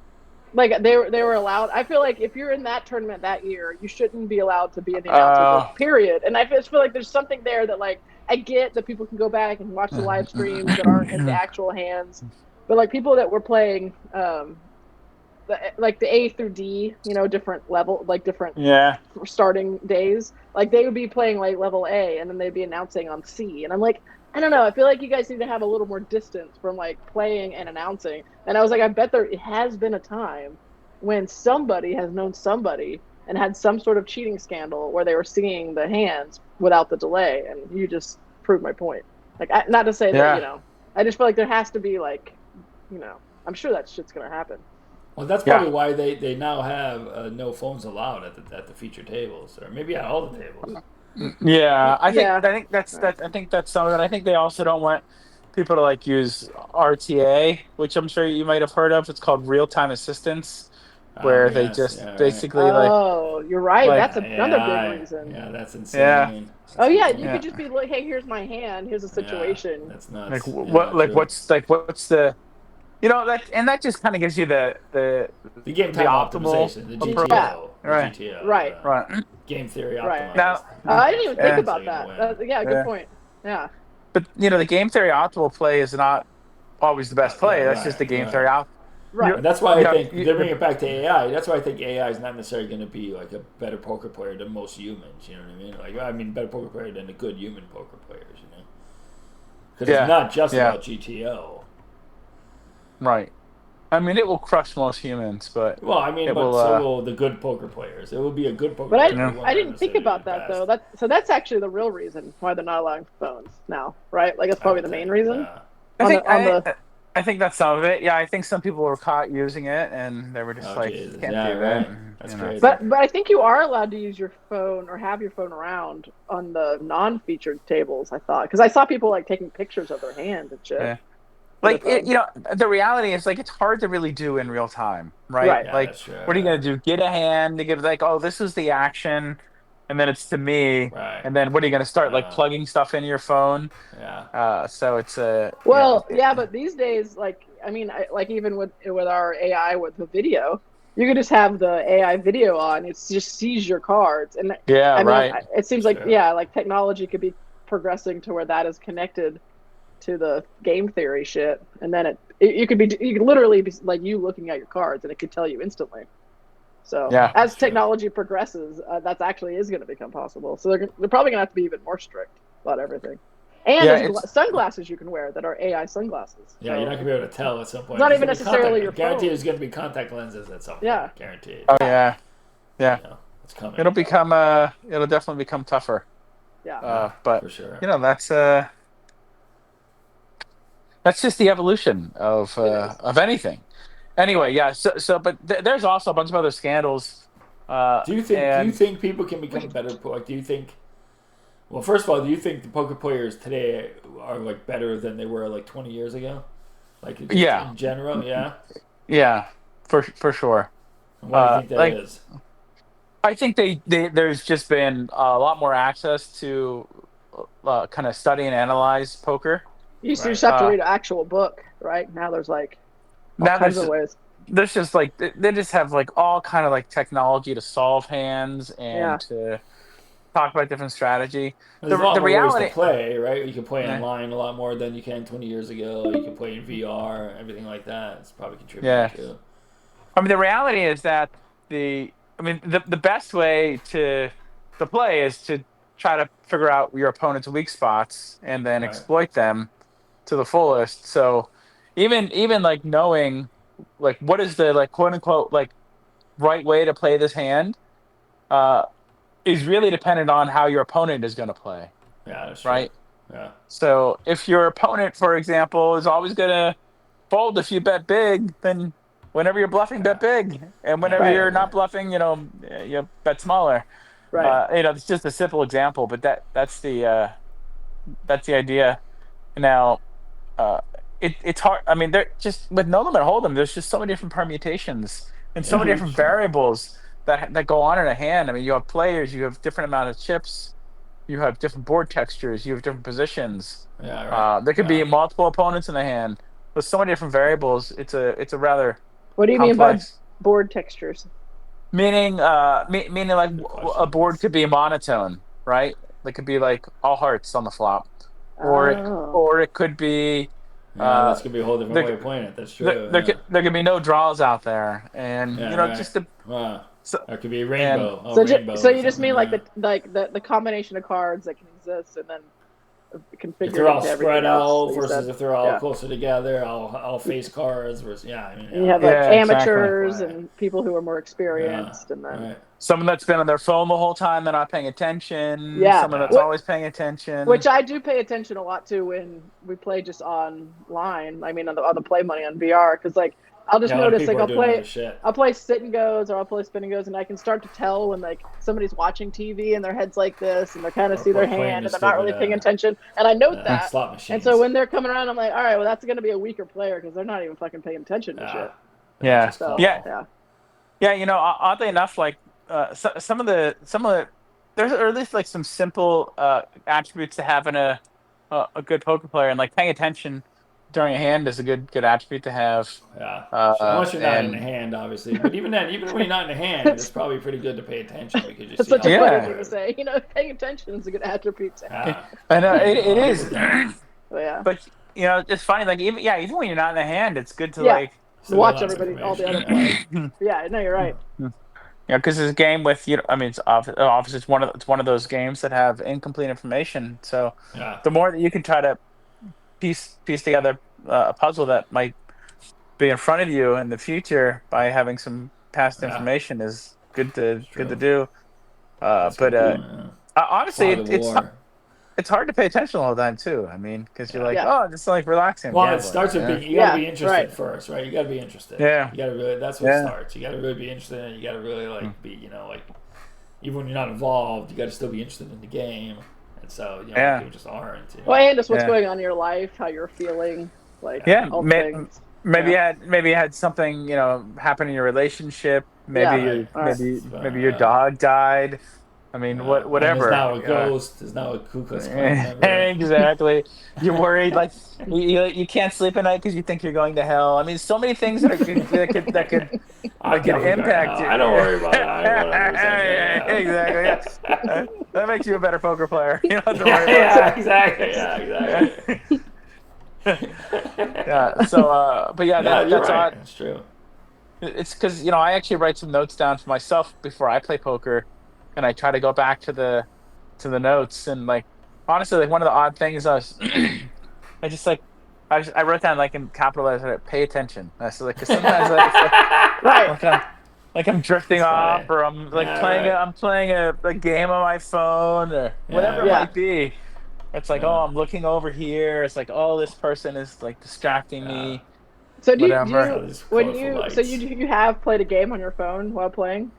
Like they were allowed. I feel like if you're in that tournament that year, you shouldn't be allowed to be in the announcer booth. Uh, Period. And I just feel like there's something there that like I get that people can go back and watch the live streams that aren't in the actual hands, but like people that were playing like the A through D, different level, like different yeah. starting days. Like they would be playing like level A, and then they'd be announcing on C. And I'm like, I don't know. I feel like you guys need to have a little more distance from like playing and announcing. And I was like, I bet there has been a time when somebody has known somebody and had some sort of cheating scandal where they were seeing the hands without the delay. And you just proved my point. Like, not to say that, Yeah. I just feel like there has to be like, I'm sure that shit's gonna happen. Well, that's Yeah. probably why they now have no phones allowed at the feature tables, or maybe at all the tables. Yeah, Yeah. I think that's some of it. I think they also don't want people to like use RTA, which I'm sure you might have heard of. It's called real time assistance, Oh where they yes, just yeah, right. basically Oh, you're right. like That's another big AI, reason. yeah, that's yeah, insane. Oh That's yeah, you yeah, could insane. just be like, "Hey, here's my hand. Here's a Yeah, situation." that's like nuts. what Yeah, like true. what's the that just kind of gives you The game the time optimal optimization, the approach, Yeah, GTO, the right, GTO, right, right. game theory right. optimized. Now, I didn't even think yeah, So about you're gonna that. win. Yeah, good yeah, point. Yeah, but the game theory optimal play is not always the best play. Yeah, That's just right, the game right. theory out. You right. And that's why I you have think they bring it back to AI. That's why I think AI is not necessarily going to be like a better poker player than most humans. You know what I mean? Like, I mean, better poker player than the good human poker players. Because yeah, it's not just yeah, about GTO. right. I mean, it will crush most humans, but Well, I mean, it but will. so will the good poker players. It will be a good poker But player, Yeah. but it will I not didn't think necessarily be about the that best. though. That's actually the real reason why they're not allowing phones now, right? Like that's I probably would the main think. reason Yeah. I on think the. I think that's some of it. Yeah, I think some people were caught using it, and they were just Oh like, Jesus. "Can't Yeah. do that." Right. And, That's crazy. But I think you are allowed to use your phone or have your phone around on the non-featured tables. I thought because I saw people like taking pictures of their hands and shit yeah, with their like phone. the reality is like it's hard to really do in real time, right? Right. Yeah, Like, that's true. what are you gonna do? Get a hand to give like, oh, this is the action, and then it's to me, Right. and then what are you gonna start like Uh, plugging stuff into your phone? yeah. So it's Well, yeah, but these days, like, I mean, like even with our AI with the video, you can just have the AI video on. It's just sees your cards, and yeah, I mean, right, it seems like Sure. yeah, like technology could be progressing to where that is connected to the game theory shit, and then you could literally be like you looking at your cards, and it could tell you instantly. So yeah, as That's true. technology progresses, that's actually is going to become possible. So they're probably going to have to be even more strict about everything. And yeah. there's sunglasses you can wear that are AI sunglasses. Yeah, So you're not gonna be able to tell at some point. it's not There's even gonna be necessarily your contact. Guaranteed, phone. there's gonna be contact lenses at some point. Yeah. Guaranteed. Oh yeah, yeah. You know, it's coming. It'll definitely become tougher. Yeah. Yeah, But for sure. that's just the evolution It is. of anything. Anyway, Right. yeah. But there's also a bunch of other scandals. Do you And think people can become better? Like, do you think? Well, first of all, do you think the poker players today are like better than they were like 20 years ago? Like just yeah, in general, yeah. yeah, for sure. And why do you think that Like is? I think there's just been a lot more access to kind of study and analyze poker. You used to Right. just have to Uh, read an actual book, right? Now there's like all Now kinds of ways. there's just like they just have like all kind of like technology to solve hands Yeah. and to talk about different strategy. There's a lot The more ways to reality, play, right? You can play yeah, online a lot more than you can 20 years ago. You can play in VR, everything like that. It's probably contributing yeah. to. I mean, the reality is that the best way to play is to try to figure out your opponent's weak spots and then Right. exploit them to the fullest. So even like knowing what is the like quote unquote like right way to play this hand uh, is really dependent on how your opponent is going to play, Yeah, that's true. right? Yeah. So if your opponent, for example, is always going to fold if you bet big, then whenever you're bluffing, bet Yeah. big, and Yeah, whenever Right. you're not exactly. bluffing, you bet smaller. Right. It's just a simple example, but that's the idea. Now, uh, it's hard. I mean, there just with no limit hold'em, there's just so many different permutations and so Yeah, many different sure. variables that go on in a hand. I mean, you have players, you have different amount of chips, you have different board textures, you have different positions. Yeah, right. There could be Yeah. multiple opponents in the hand with so many different variables. It's a rather What do you mean by complex. board textures? Meaning like Good a question. board could be monotone, right? It could be like all hearts on the flop, or it Oh. or it could be Yeah, uh that's gonna be a whole different way there of playing it. That's there true. there Yeah. could, there could be no draws out there, and Yeah, right. just the Wow. so, That could be a and rainbow. Oh, So rainbow so or you just something. mean like Yeah. the combination of cards that can exist and then If configured they're all into spread everything else out that you versus said. if they're all Yeah. closer together, all face cards versus yeah. I mean, And you yeah. have like yeah, exactly. amateurs Right. and people who are more Yeah. experienced, and then Right. Someone that's been on their phone the whole time, they're not paying attention. yeah, Someone that's Yeah. always paying attention. which I do pay attention a lot to when we play just online. I mean, on the Play Money on VR, because like I'll just Yeah. A lot of notice like people are doing that shit. I'll play sit and goes or I'll play spin and goes, and I can start to tell when like somebody's watching TV and their head's like this and they kind of Or see their playing hand the and they're not stupid really paying attention, and I note that. slot And machines. so when they're coming around, I'm like, all right, well, that's going to be a weaker player because they're not even fucking paying attention to shit. Yeah, Just So yeah, call. yeah, yeah. Oddly enough, like some of the there's or at least like some simple attributes to having a good poker player, and like paying attention during a hand is a good attribute to have. Yeah. Sure. Unless you're not in the And hand, obviously. But even then, even when you're not in the hand, it's probably pretty good to pay attention because you that's see such how a they funny Yeah. thing to operate. say. Paying attention is a good attribute to have. Yeah. I know it I'll give is, it that. So yeah, but it's funny. Like even when you're not in the hand, it's good to yeah. like Still got Watch lots of everybody, all the information. other Yeah. players. Yeah, no, you're right. because this game with I mean, obviously it's one of those games that have incomplete information. So Yeah. the more that you can try to piece together a puzzle that might be in front of you in the future by having some past Yeah. information is It's good to true. do. That's a But good point. Yeah. honestly, Fog of war. it's hard to pay attention all the time too. I mean, because you're Yeah. like, Yeah, oh, just like relaxing, I'm Well, it gambling. starts with Yeah, being you got to yeah, be interested right. first, right? You got to be interested. yeah, You got to really. That's what yeah. starts. You got to really be interested in it. You got to really Mm. like be, like even when you're not involved, you got to still be interested in the game. And so, Yeah, people just aren't. Well, and just what's yeah, going on in your life, how you're feeling, like Yeah. yeah. all the things. Maybe Yeah, you had something happen in your relationship. yeah. Right. All right. Maybe your Yeah. dog died. I mean, Yeah. And there's whatever. now a ghost. There's now a Ku Klux Klan member. Exactly. You're worried, like you can't sleep at night because you think you're going to hell. I mean, so many things I'm that could definitely going to impact hell. you. I don't worry about it. I'm 100% Exactly. Yeah. That makes you a better poker player. You don't have to yeah, worry about yeah, exactly. Yeah, exactly. yeah. So, but yeah, Yeah, you're that's right. odd. That's true. It's because I actually write some notes down for myself before I play poker, and I try to go back to the notes, and like honestly, like one of the odd things I just like I wrote down like in capital letters, pay attention. That's like because sometimes it's like Right. like I'm like I'm drifting It's off, funny. or I'm like Yeah, playing right. I'm playing a game on my phone or Yeah, whatever it right. Yeah. might be. It's like, Yeah. oh, I'm looking over here. It's like, oh, this person is like distracting Yeah. me, So whatever. These when colorful so lights. you have played a game on your phone while playing?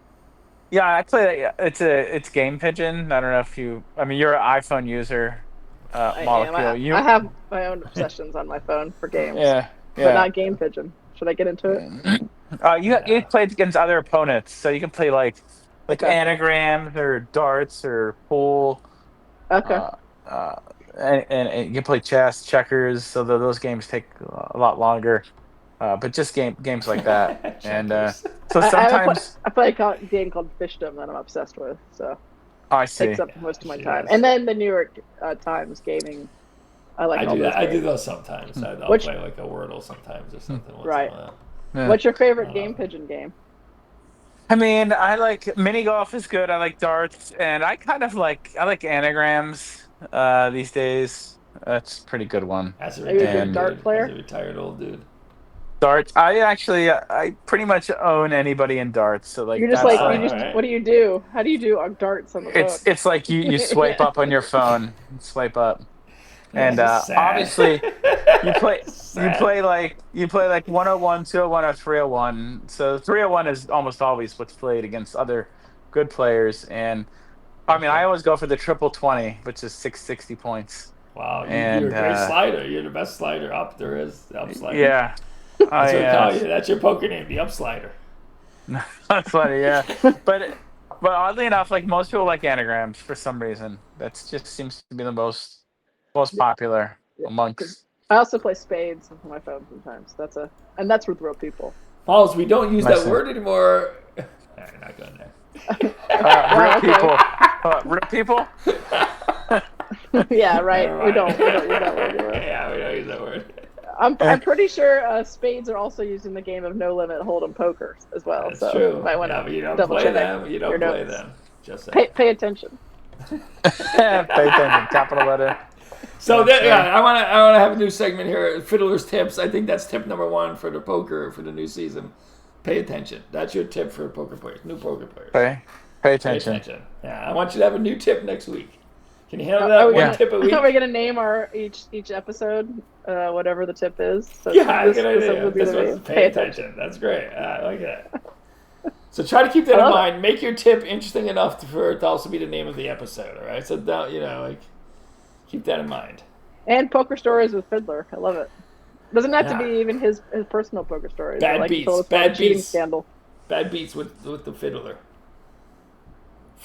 Yeah, I play. It's Game Pigeon. I don't know if I mean, you're an iPhone user, I am. Molecule. I have my own obsessions on my phone for games, Yeah, but yeah. not Game Pigeon. Should I get into it? You Yeah. played against other opponents, so you can play like Okay. anagrams or darts or pool. Okay. Uh, uh, and you can play chess, checkers. So those games take a lot longer. But just games like that, and Checkers. so sometimes I play a game called Fishdom that I'm obsessed with, so I it see. takes up most of my She time. does. And then the New York Times gaming. I like I all do those that. I do games. those sometimes. I'll Which- play like a Wordle sometimes or something. Once Right. In a while. Yeah. What's your favorite Uh, Game Pigeon game? I mean, I like mini golf is good. I like darts, and I like anagrams these days. That's a pretty good one. As a Are you a good retired And dart dude. player? As a retired old dude. Darts. I pretty much own anybody in darts. So like You're just that's like, like what do you do? How do you do on darts on the phone? it's like you swipe up on your phone, swipe up, and Sad. obviously you play Sad. you play like 101, 201, or 301. So 301 is almost always what's played against other good players, and I mean I always go for the triple 20, which is 660 points. Wow, you're And a great slider. You're the best slider up there is. The up slider. yeah, That's what I I call you. That's your poker name, the up slider. that's funny, yeah. But oddly enough, like most people like anagrams for some reason. That just seems to be the most popular amongst. I also play spades on my phone sometimes. And that's with real people. Pauls, we don't use that Listen. word anymore. I'm not going there. Real people. Yeah, right. Never We don't mind. use that word anymore. Yeah, we don't use that word. I'm pretty sure spades are also used in the game of No Limit Hold'em poker as well. That's so true. you might want Yeah, to but you don't double play check them. You don't your play notes. them. Just saying. Pay attention. Pay attention. Capital letter. So I want to have a new segment here, Fiddler's Tips. I think that's tip number 1 for the poker for the new season. Pay attention. That's your tip for poker players, new poker players. Pay Pay attention. attention. Yeah, I want you to have a new tip next week. Can you handle that one tip a week? Are we gonna name our each episode whatever the tip is? So Yeah, this good idea. would be This the was name. pay attention. That's great. I like that. So try to keep that in love mind. Make your tip interesting enough for it to also be the name of the episode. All right. So keep that in mind. And poker stories with Fiddler. I love it. Doesn't have to Yeah. be even his personal poker stories. Bad I like beats. to tell us Bad about a cheating beats. scandal. Bad beats with the fiddler.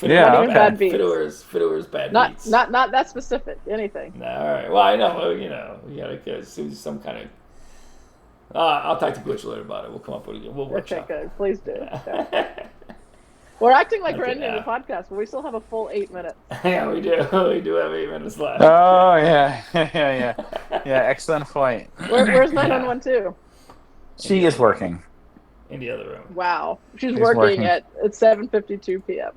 Yeah, Not even okay. bad beats. Fiddler's bad Not beats. not that specific. Anything. No, all right. Well, I know. We gotta get some kind of. I'll talk to Glitch later about it. We'll come up with it. We'll Okay, workshop. good. Please do. Okay. We're acting like we're Okay, ending yeah. the podcast, but we still have a full 8 minutes. Yeah, we do. We do have 8 minutes left. Oh yeah, yeah. Excellent point. Where's 911 She is working. In the other room. Wow, she's She's working working. at 7:52 p.m.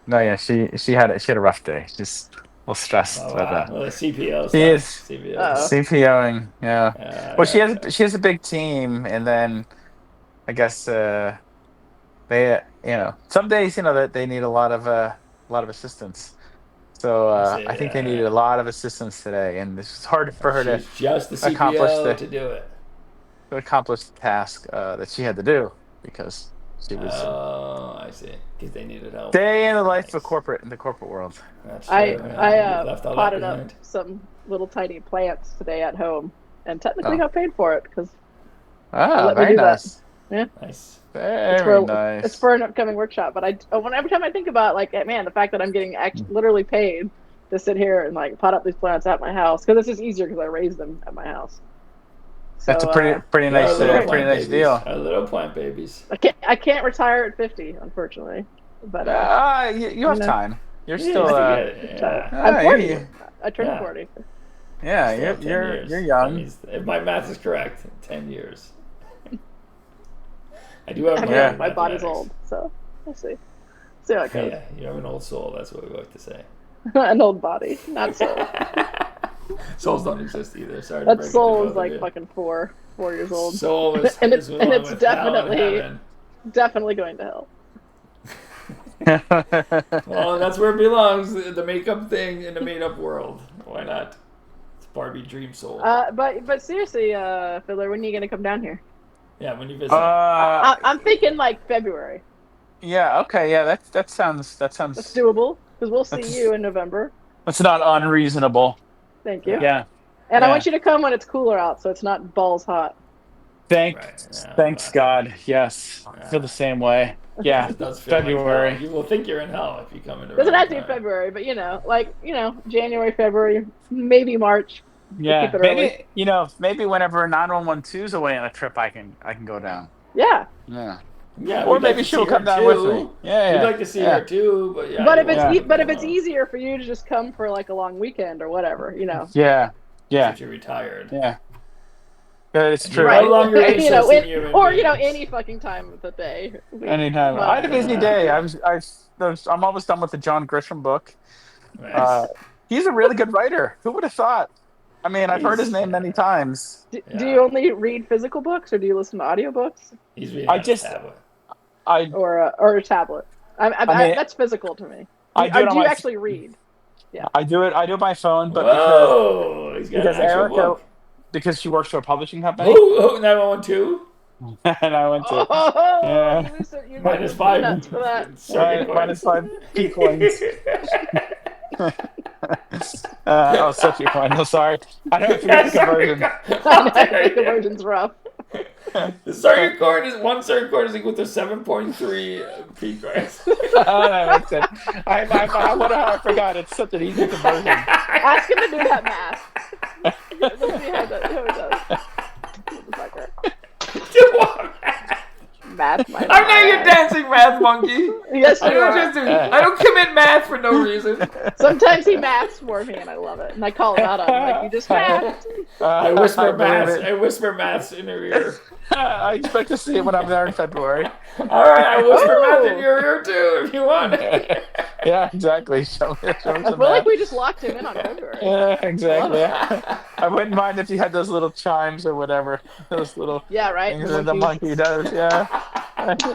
No, yeah, she had a rough day. Just a little stressed Oh, with wow. that. Well, the CPO. She is. CPO. Uh-oh. CPOing, yeah. Well, she yeah. has a big team, and then I guess they some days that they need a lot of assistance. So see, I think they yeah. needed a lot of assistance today, and it's hard for her She's just the accomplish CPO the- to do it. to accomplish the task that she had to do because she was Oh, I see. Because they needed help. day in the life of in the corporate world. That's true. I You left all that potted up behind. some little tiny plants today at home, and technically Oh. got paid for it because Ah, let me very do that. nice. Nice. Very nice. it's for an upcoming workshop. But every time I think about man, the fact that I'm getting literally paid to sit here and pot up these plants at my house because this is easier because I raise them at my house. So, That's a pretty Our nice little pretty plant nice babies. deal. Our little plant babies. I can't retire at 50, unfortunately. But You have know. time. You're Yeah, still yeah. I'm 40. you- I turned Yeah. 40. yeah, Still 10 you're years. young. That means, if my math is correct, 10 years. I do have My body's mathematics. old, so we'll see. See how it goes. Yeah, you have an old soul. That's what we like to say. An old body, not soul. Souls don't exist either. Sorry. to That break it soul to is both of like you. fucking 4 years old. Soul is, And is it's- and along it's with hell and definitely- heaven. Definitely going to hell. Well, that's where it belongs. The makeup thing in the made-up world. Why not? It's Barbie Dream Soul. But seriously, Fiddler, when are you gonna come down here? Yeah, when you visit. I'm thinking February. Yeah. Okay. Yeah. That sounds. That's doable because we'll see That's- you in November. That's not unreasonable. Thank you. Yeah. And I Yeah. want you to come when it's cooler out, so it's not balls hot. Right, yeah, Thanks right. God. Yes. I feel the same way. Yeah. It does feel February. Like hell. You will think you're in hell if you come in. Doesn't have to be February, but January, February, maybe March. Yeah. keep it Maybe whenever 911's away on a trip, I can go down. Yeah. Yeah. Yeah, Or we'd like maybe to she'll see her come down too. with me. Yeah. We'd like to see her too, but yeah. But if you it's won't. easier for you to just come for a long weekend or whatever, Yeah. Yeah. If you're retired. Yeah. Yeah, it's true. Right. No longer And, interested in human beings. any fucking time of the day. Anytime. Well, I had a busy day. I'm almost done with the John Grisham book. Nice. He's a really good writer. Who would have thought? I mean, I've heard his name many times. Do you only read physical books, or do you listen to audiobooks? He's reading I on his just, tablet. Or a tablet. I mean, That's physical to me. I do it on Do you my, actually read? Yeah. I do it on my phone, but Whoa! He's got because an actual Erica, book. because she works for a publishing company, Oh, 912? and I went to Oh, you Minus need five. nuts for that. minus 5 P coins. Circuit coin. No, sorry, I don't forget the conversion. The conversion's rough. The circuit coin is one circuit coin is equal to 7.3 P coins. That makes sense. I wonder how I forgot. It's such an easy conversion. Ask him to do that math. Let's see how he does. Do what? Math. I'm not your dancing math monkey. Yes, you I don't are. just do. I don't commit math for no reason. Sometimes he maths for me, and I love it. And I call him out on it. Like, you just mathed. I whisper maths. believe it. I whisper maths in her ear. I expect to see it when I'm there in February. All right, I whisper math in your ear too, if you want. Yeah, exactly. Show me I some feel like math. we just locked him in on February. Yeah, exactly. I wouldn't mind if you had those little chimes or whatever. Those little Yeah, right. things that the monkey does. Yeah.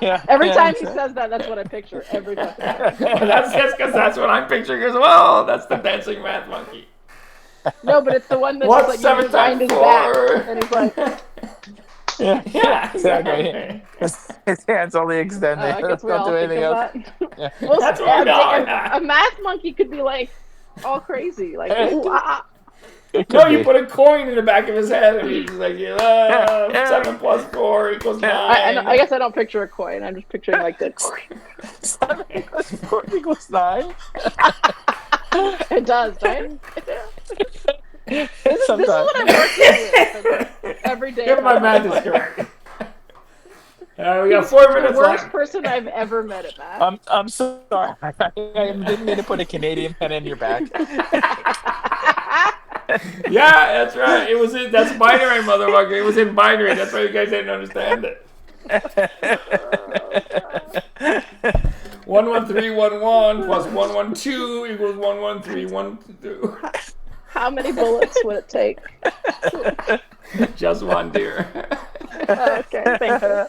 Yeah. Every yeah, time he exactly. says that, that's what I picture. Every fucking time. That's just because that's what I'm picturing as well. That's the dancing math monkey. No, but it's the one that's What's just like you 7 behind times his 4? back, and he's like, Yeah. Yeah, Exactly. His hands only extend. I They guess we don't all do think anything of else. that. Yeah. Well, That's what we all a math monkey could be like all crazy, like ooh, ah. It No, could you be. put a coin in the back of his head, and he's like, 7 plus 4 equals 9. I guess I don't picture a coin. I'm just picturing like the. 7 plus 4 equals 9. It does, right? This is Sometimes. what I'm working with every day. If of my math life. is correct. We got 4 The minutes worst left. person I've ever met at math. I'm sorry. I didn't mean to put a Canadian pen in your back. Yeah, that's right. It was in, that's binary, motherfucker. It was in binary. That's why you guys didn't understand it. 11311 plus 112 equals 11312. How many bullets would it take? Just one, dear. Okay, thank you.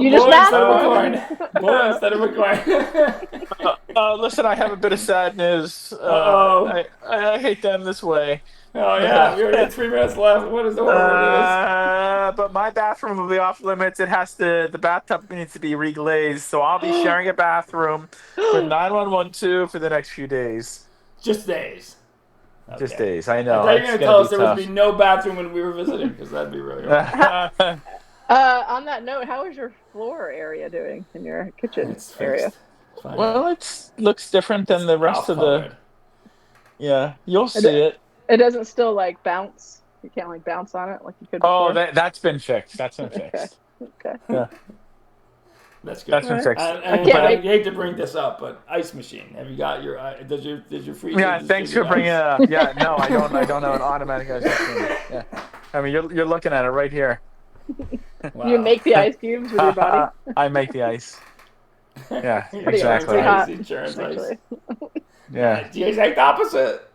You just Bullet math instead of a one. coin. Bullet instead of a coin. Listen, I have a bit of sad news. Uh-oh. I hate them this way. Oh, yeah. We already had 3 minutes left. What is the horror But my bathroom will be off limits. The bathtub needs to be reglazed, so I'll be sharing a bathroom with 9112 for the next few days. Just days. Just Okay. days, I know. I thought you were It's going to gonna tell us be there would tough. be no bathroom when we were visiting, because that'd be really hard. On that note, how is your floor area doing in your kitchen It's area? fixed. It's fine. Well, it looks different than the rest of the. Covered. Yeah, you'll see it. It doesn't still like bounce. You can't like bounce on it like you could Oh, before. that's been fixed. That's been Okay. fixed. Okay. Yeah, That's good. that's been fixed. And can't I wait. hate to bring this up, but ice machine. Have you got your? Did your freezer? Yeah, just thanks give for you bringing it ice? up. Yeah, no, I don't have an automatic ice machine. Yeah, I mean you're looking at it right here. Wow. You make the ice cubes with your body. I make the ice. Yeah, Pretty exactly. pretty hot, Insurance ice. Actually. Yeah. The exact opposite.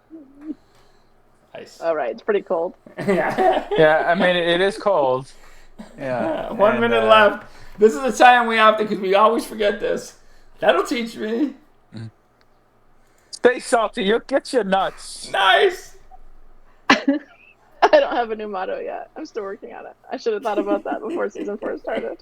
Ice. All right, it's pretty cold. Yeah. Yeah, I mean it is cold. Yeah. 1 and, minute left. This is the time we have to, because we always forget this. That'll teach me. Stay salty. You'll get your nuts. Nice. I don't have a new motto yet. I'm still working on it. I should have thought about that before season 4 started.